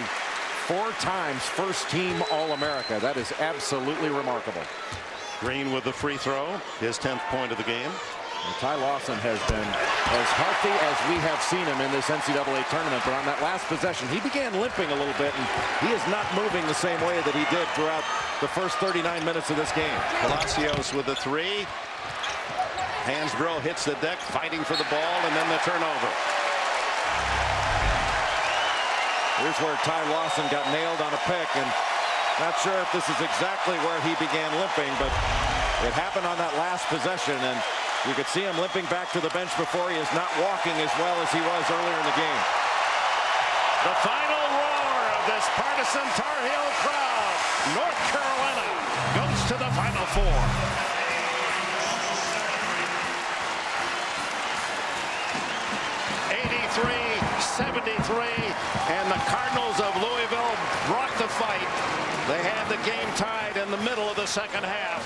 4 times first-team All-America. That is absolutely remarkable. Green with the free throw, his 10th point of the game. And Ty Lawson has been as healthy as we have seen him in this NCAA tournament, but on that last possession, he began limping a little bit, and he is not moving the same way that he did throughout the first 39 minutes of this game. Palacios with the 3. Hansbrough hits the deck, fighting for the ball, and then the turnover. Here's where Ty Lawson got nailed on a pick, and not sure if this is exactly where he began limping, but it happened on that last possession, and you could see him limping back to the bench before. He is not walking as well as he was earlier in the game. The final roar of this partisan Tar Heel crowd. North Carolina goes to the Final Four. And the Cardinals of Louisville brought the fight. They had the game tied in the middle of the second half.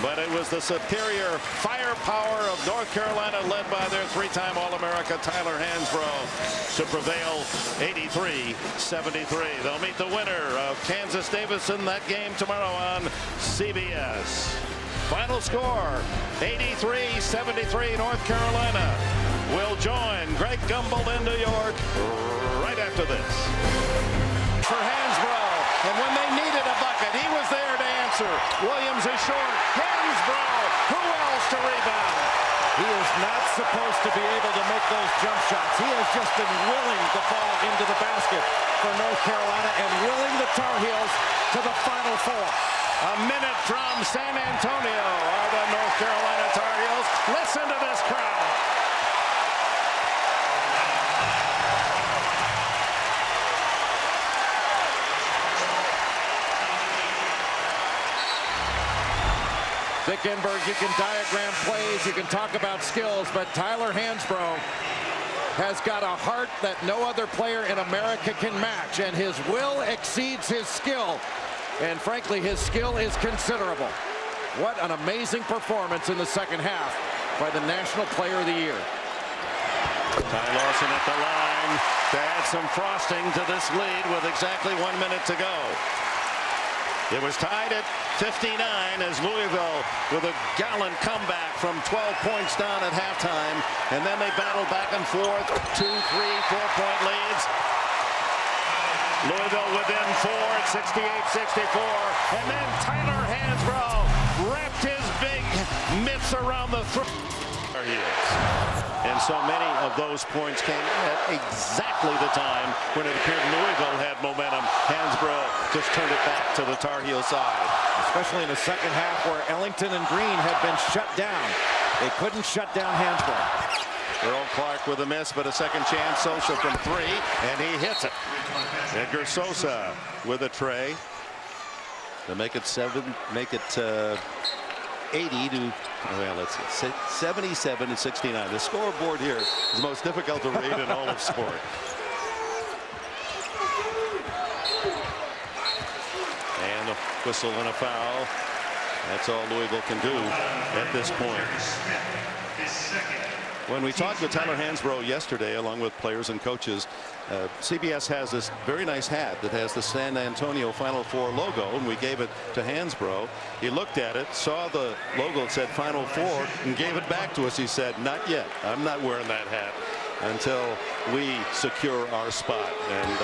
But it was the superior firepower of North Carolina, led by their 3-time All-America Tyler Hansbrough, to prevail 83-73. They'll meet the winner of Kansas-Davidson that game tomorrow on CBS. Final score, 83-73 North Carolina. We'll join Greg Gumbel in New York right after this. For Hansbrough, and when they needed a bucket, he was there to answer. Williams is short. Hansbrough, who else to rebound? He is not supposed to be able to make those jump shots. He has just been willing to fall into the basket for North Carolina and willing the Tar Heels to the Final Four. A minute from San Antonio are the North Carolina Tar Heels. Listen to this crowd. Dick Enberg, you can diagram plays, you can talk about skills, but Tyler Hansbrough has got a heart that no other player in America can match, and his will exceeds his skill. And frankly, his skill is considerable. What an amazing performance in the second half by the National Player of the Year. Ty Lawson at the line to add some frosting to this lead with exactly 1 minute to go. It was tied at 59 as Louisville with a gallant comeback from 12 points down at halftime. And then they battled back and forth, 2, 3, 4-point leads. Louisville within 4 at 68-64. And then Tyler Hansbrough wrapped his big mitts around the throat. Tar Heels. And so many of those points came at exactly the time when it appeared Louisville had momentum. Hansbrough just turned it back to the Tar Heel side. Especially in the second half where Ellington and Green had been shut down. They couldn't shut down Hansbrough. Earl Clark with a miss, but a second chance. Sosa from 3, and he hits it. Edgar Sosa with a tray to make it 80 to, well, let's see, 77 to 69. The scoreboard here is the most difficult to read in all of sport. And a whistle and a foul. That's all Louisville can do at this point. When we talked with Tyler Hansbrough yesterday, along with players and coaches, CBS has this very nice hat that has the San Antonio Final Four logo, and we gave it to Hansbrough. He looked at it, saw the logo that said Final Four, and gave it back to us. He said, "Not yet. I'm not wearing that hat until we secure our spot." And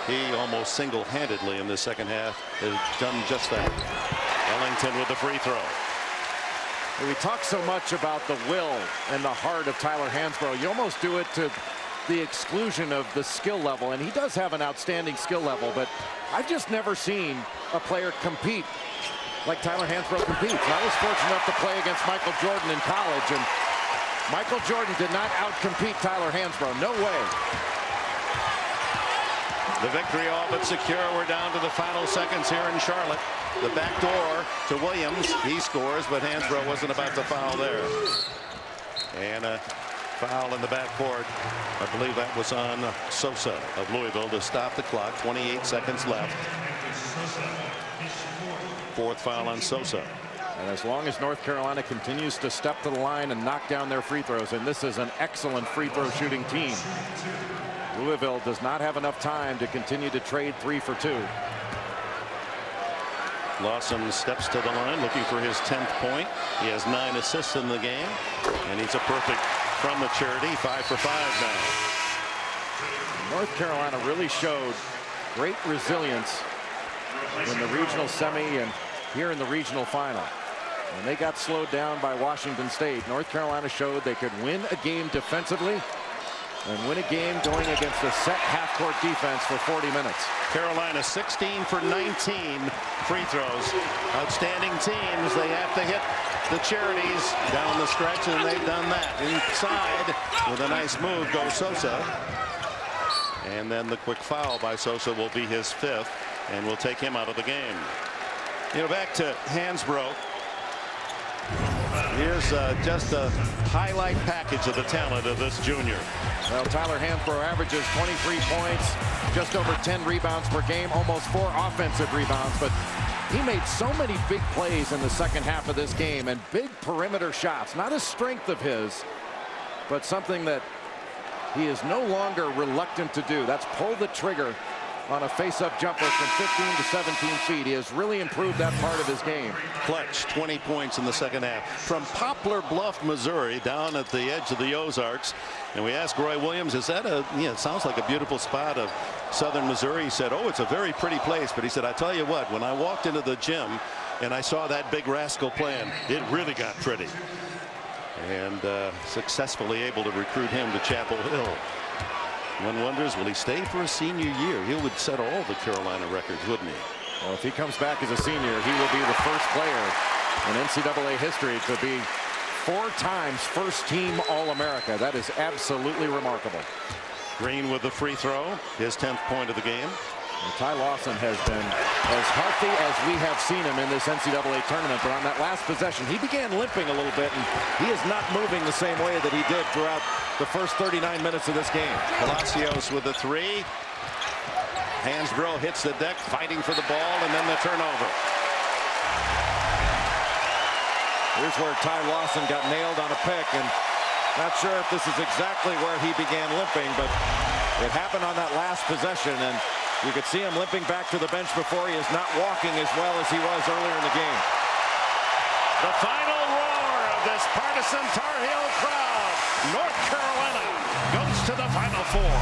he almost single-handedly in the second half has done just that. Ellington with the free throw. We talk so much about the will and the heart of Tyler Hansbrough. You almost do it to the exclusion of the skill level, and he does have an outstanding skill level, but I've just never seen a player compete like Tyler Hansbrough competes. I was fortunate enough to play against Michael Jordan in college, and Michael Jordan did not outcompete Tyler Hansbrough. No way. The victory all but secure. We're down to the final seconds here in Charlotte. The back door to Williams. He scores, but Hansbrough wasn't about to foul there. And a foul in the backcourt. I believe that was on Sosa of Louisville to stop the clock. 28 seconds left. Fourth foul on Sosa. And as long as North Carolina continues to step to the line and knock down their free throws, and this is an excellent free throw shooting team, Louisville does not have enough time to continue to trade 3 for 2. Lawson steps to the line looking for his 10th point. He has 9 assists in the game, and he's a perfect from the charity. 5 for 5 now. North Carolina really showed great resilience in the regional semi and here in the regional final. When they got slowed down by Washington State, North Carolina showed they could win a game defensively and win a game going against a set half-court defense for 40 minutes. Carolina 16 for 19 free throws. Outstanding teams. They have to hit the charities down the stretch, and they've done that. Inside with a nice move goes Sosa. And then the quick foul by Sosa will be his 5th, and will take him out of the game. You know, back to Hansbrough. Here's just a highlight package of the talent of this junior. Well, Tyler Hansbrough averages 23 points, just over 10 rebounds per game, almost 4 offensive rebounds, but he made so many big plays in the second half of this game, and big perimeter shots. Not a strength of his, but something that he is no longer reluctant to do. That's pull the trigger on a face-up jumper from 15 to 17 feet. He has really improved that part of his game. Clutch 20 points in the second half from Poplar Bluff, Missouri, down at the edge of the Ozarks. And we asked Roy Williams, is that it sounds like a beautiful spot of southern Missouri. He said, oh, it's a very pretty place. But he said, I tell you what, when I walked into the gym and I saw that big rascal playing, it really got pretty. And successfully able to recruit him to Chapel Hill. One wonders, will he stay for a senior year? He would set all the Carolina records, wouldn't he? Well, if he comes back as a senior, he will be the first player in NCAA history to be 4 times first-team All-America. That is absolutely remarkable. Green with the free throw, his 10th point of the game. And Ty Lawson has been as healthy as we have seen him in this NCAA tournament, but on that last possession, he began limping a little bit, and he is not moving the same way that he did throughout the first 39 minutes of this game. Palacios with the 3. Hansbrough hits the deck, fighting for the ball, and then the turnover. Here's where Ty Lawson got nailed on a pick, and not sure if this is exactly where he began limping, but it happened on that last possession, and you could see him limping back to the bench before. He is not walking as well as he was earlier in the game. The final roar of this partisan Tar Heel crowd. North Carolina goes to the Final Four.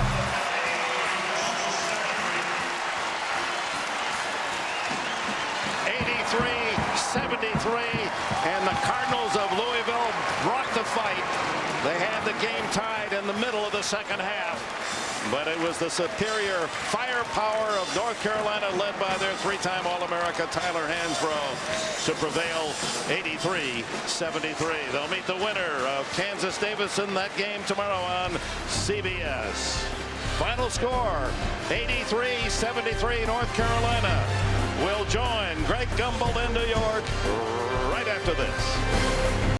'83-73, and the Cardinals of Louisville brought the fight. They had the game tied in the middle of the second half. But it was the superior firepower of North Carolina, led by their three-time All-America Tyler Hansbrough, to prevail 83-73. They'll meet the winner of Kansas-Davidson, that game tomorrow on CBS. Final score, 83-73 North Carolina. We'll join Greg Gumbel in New York right after this.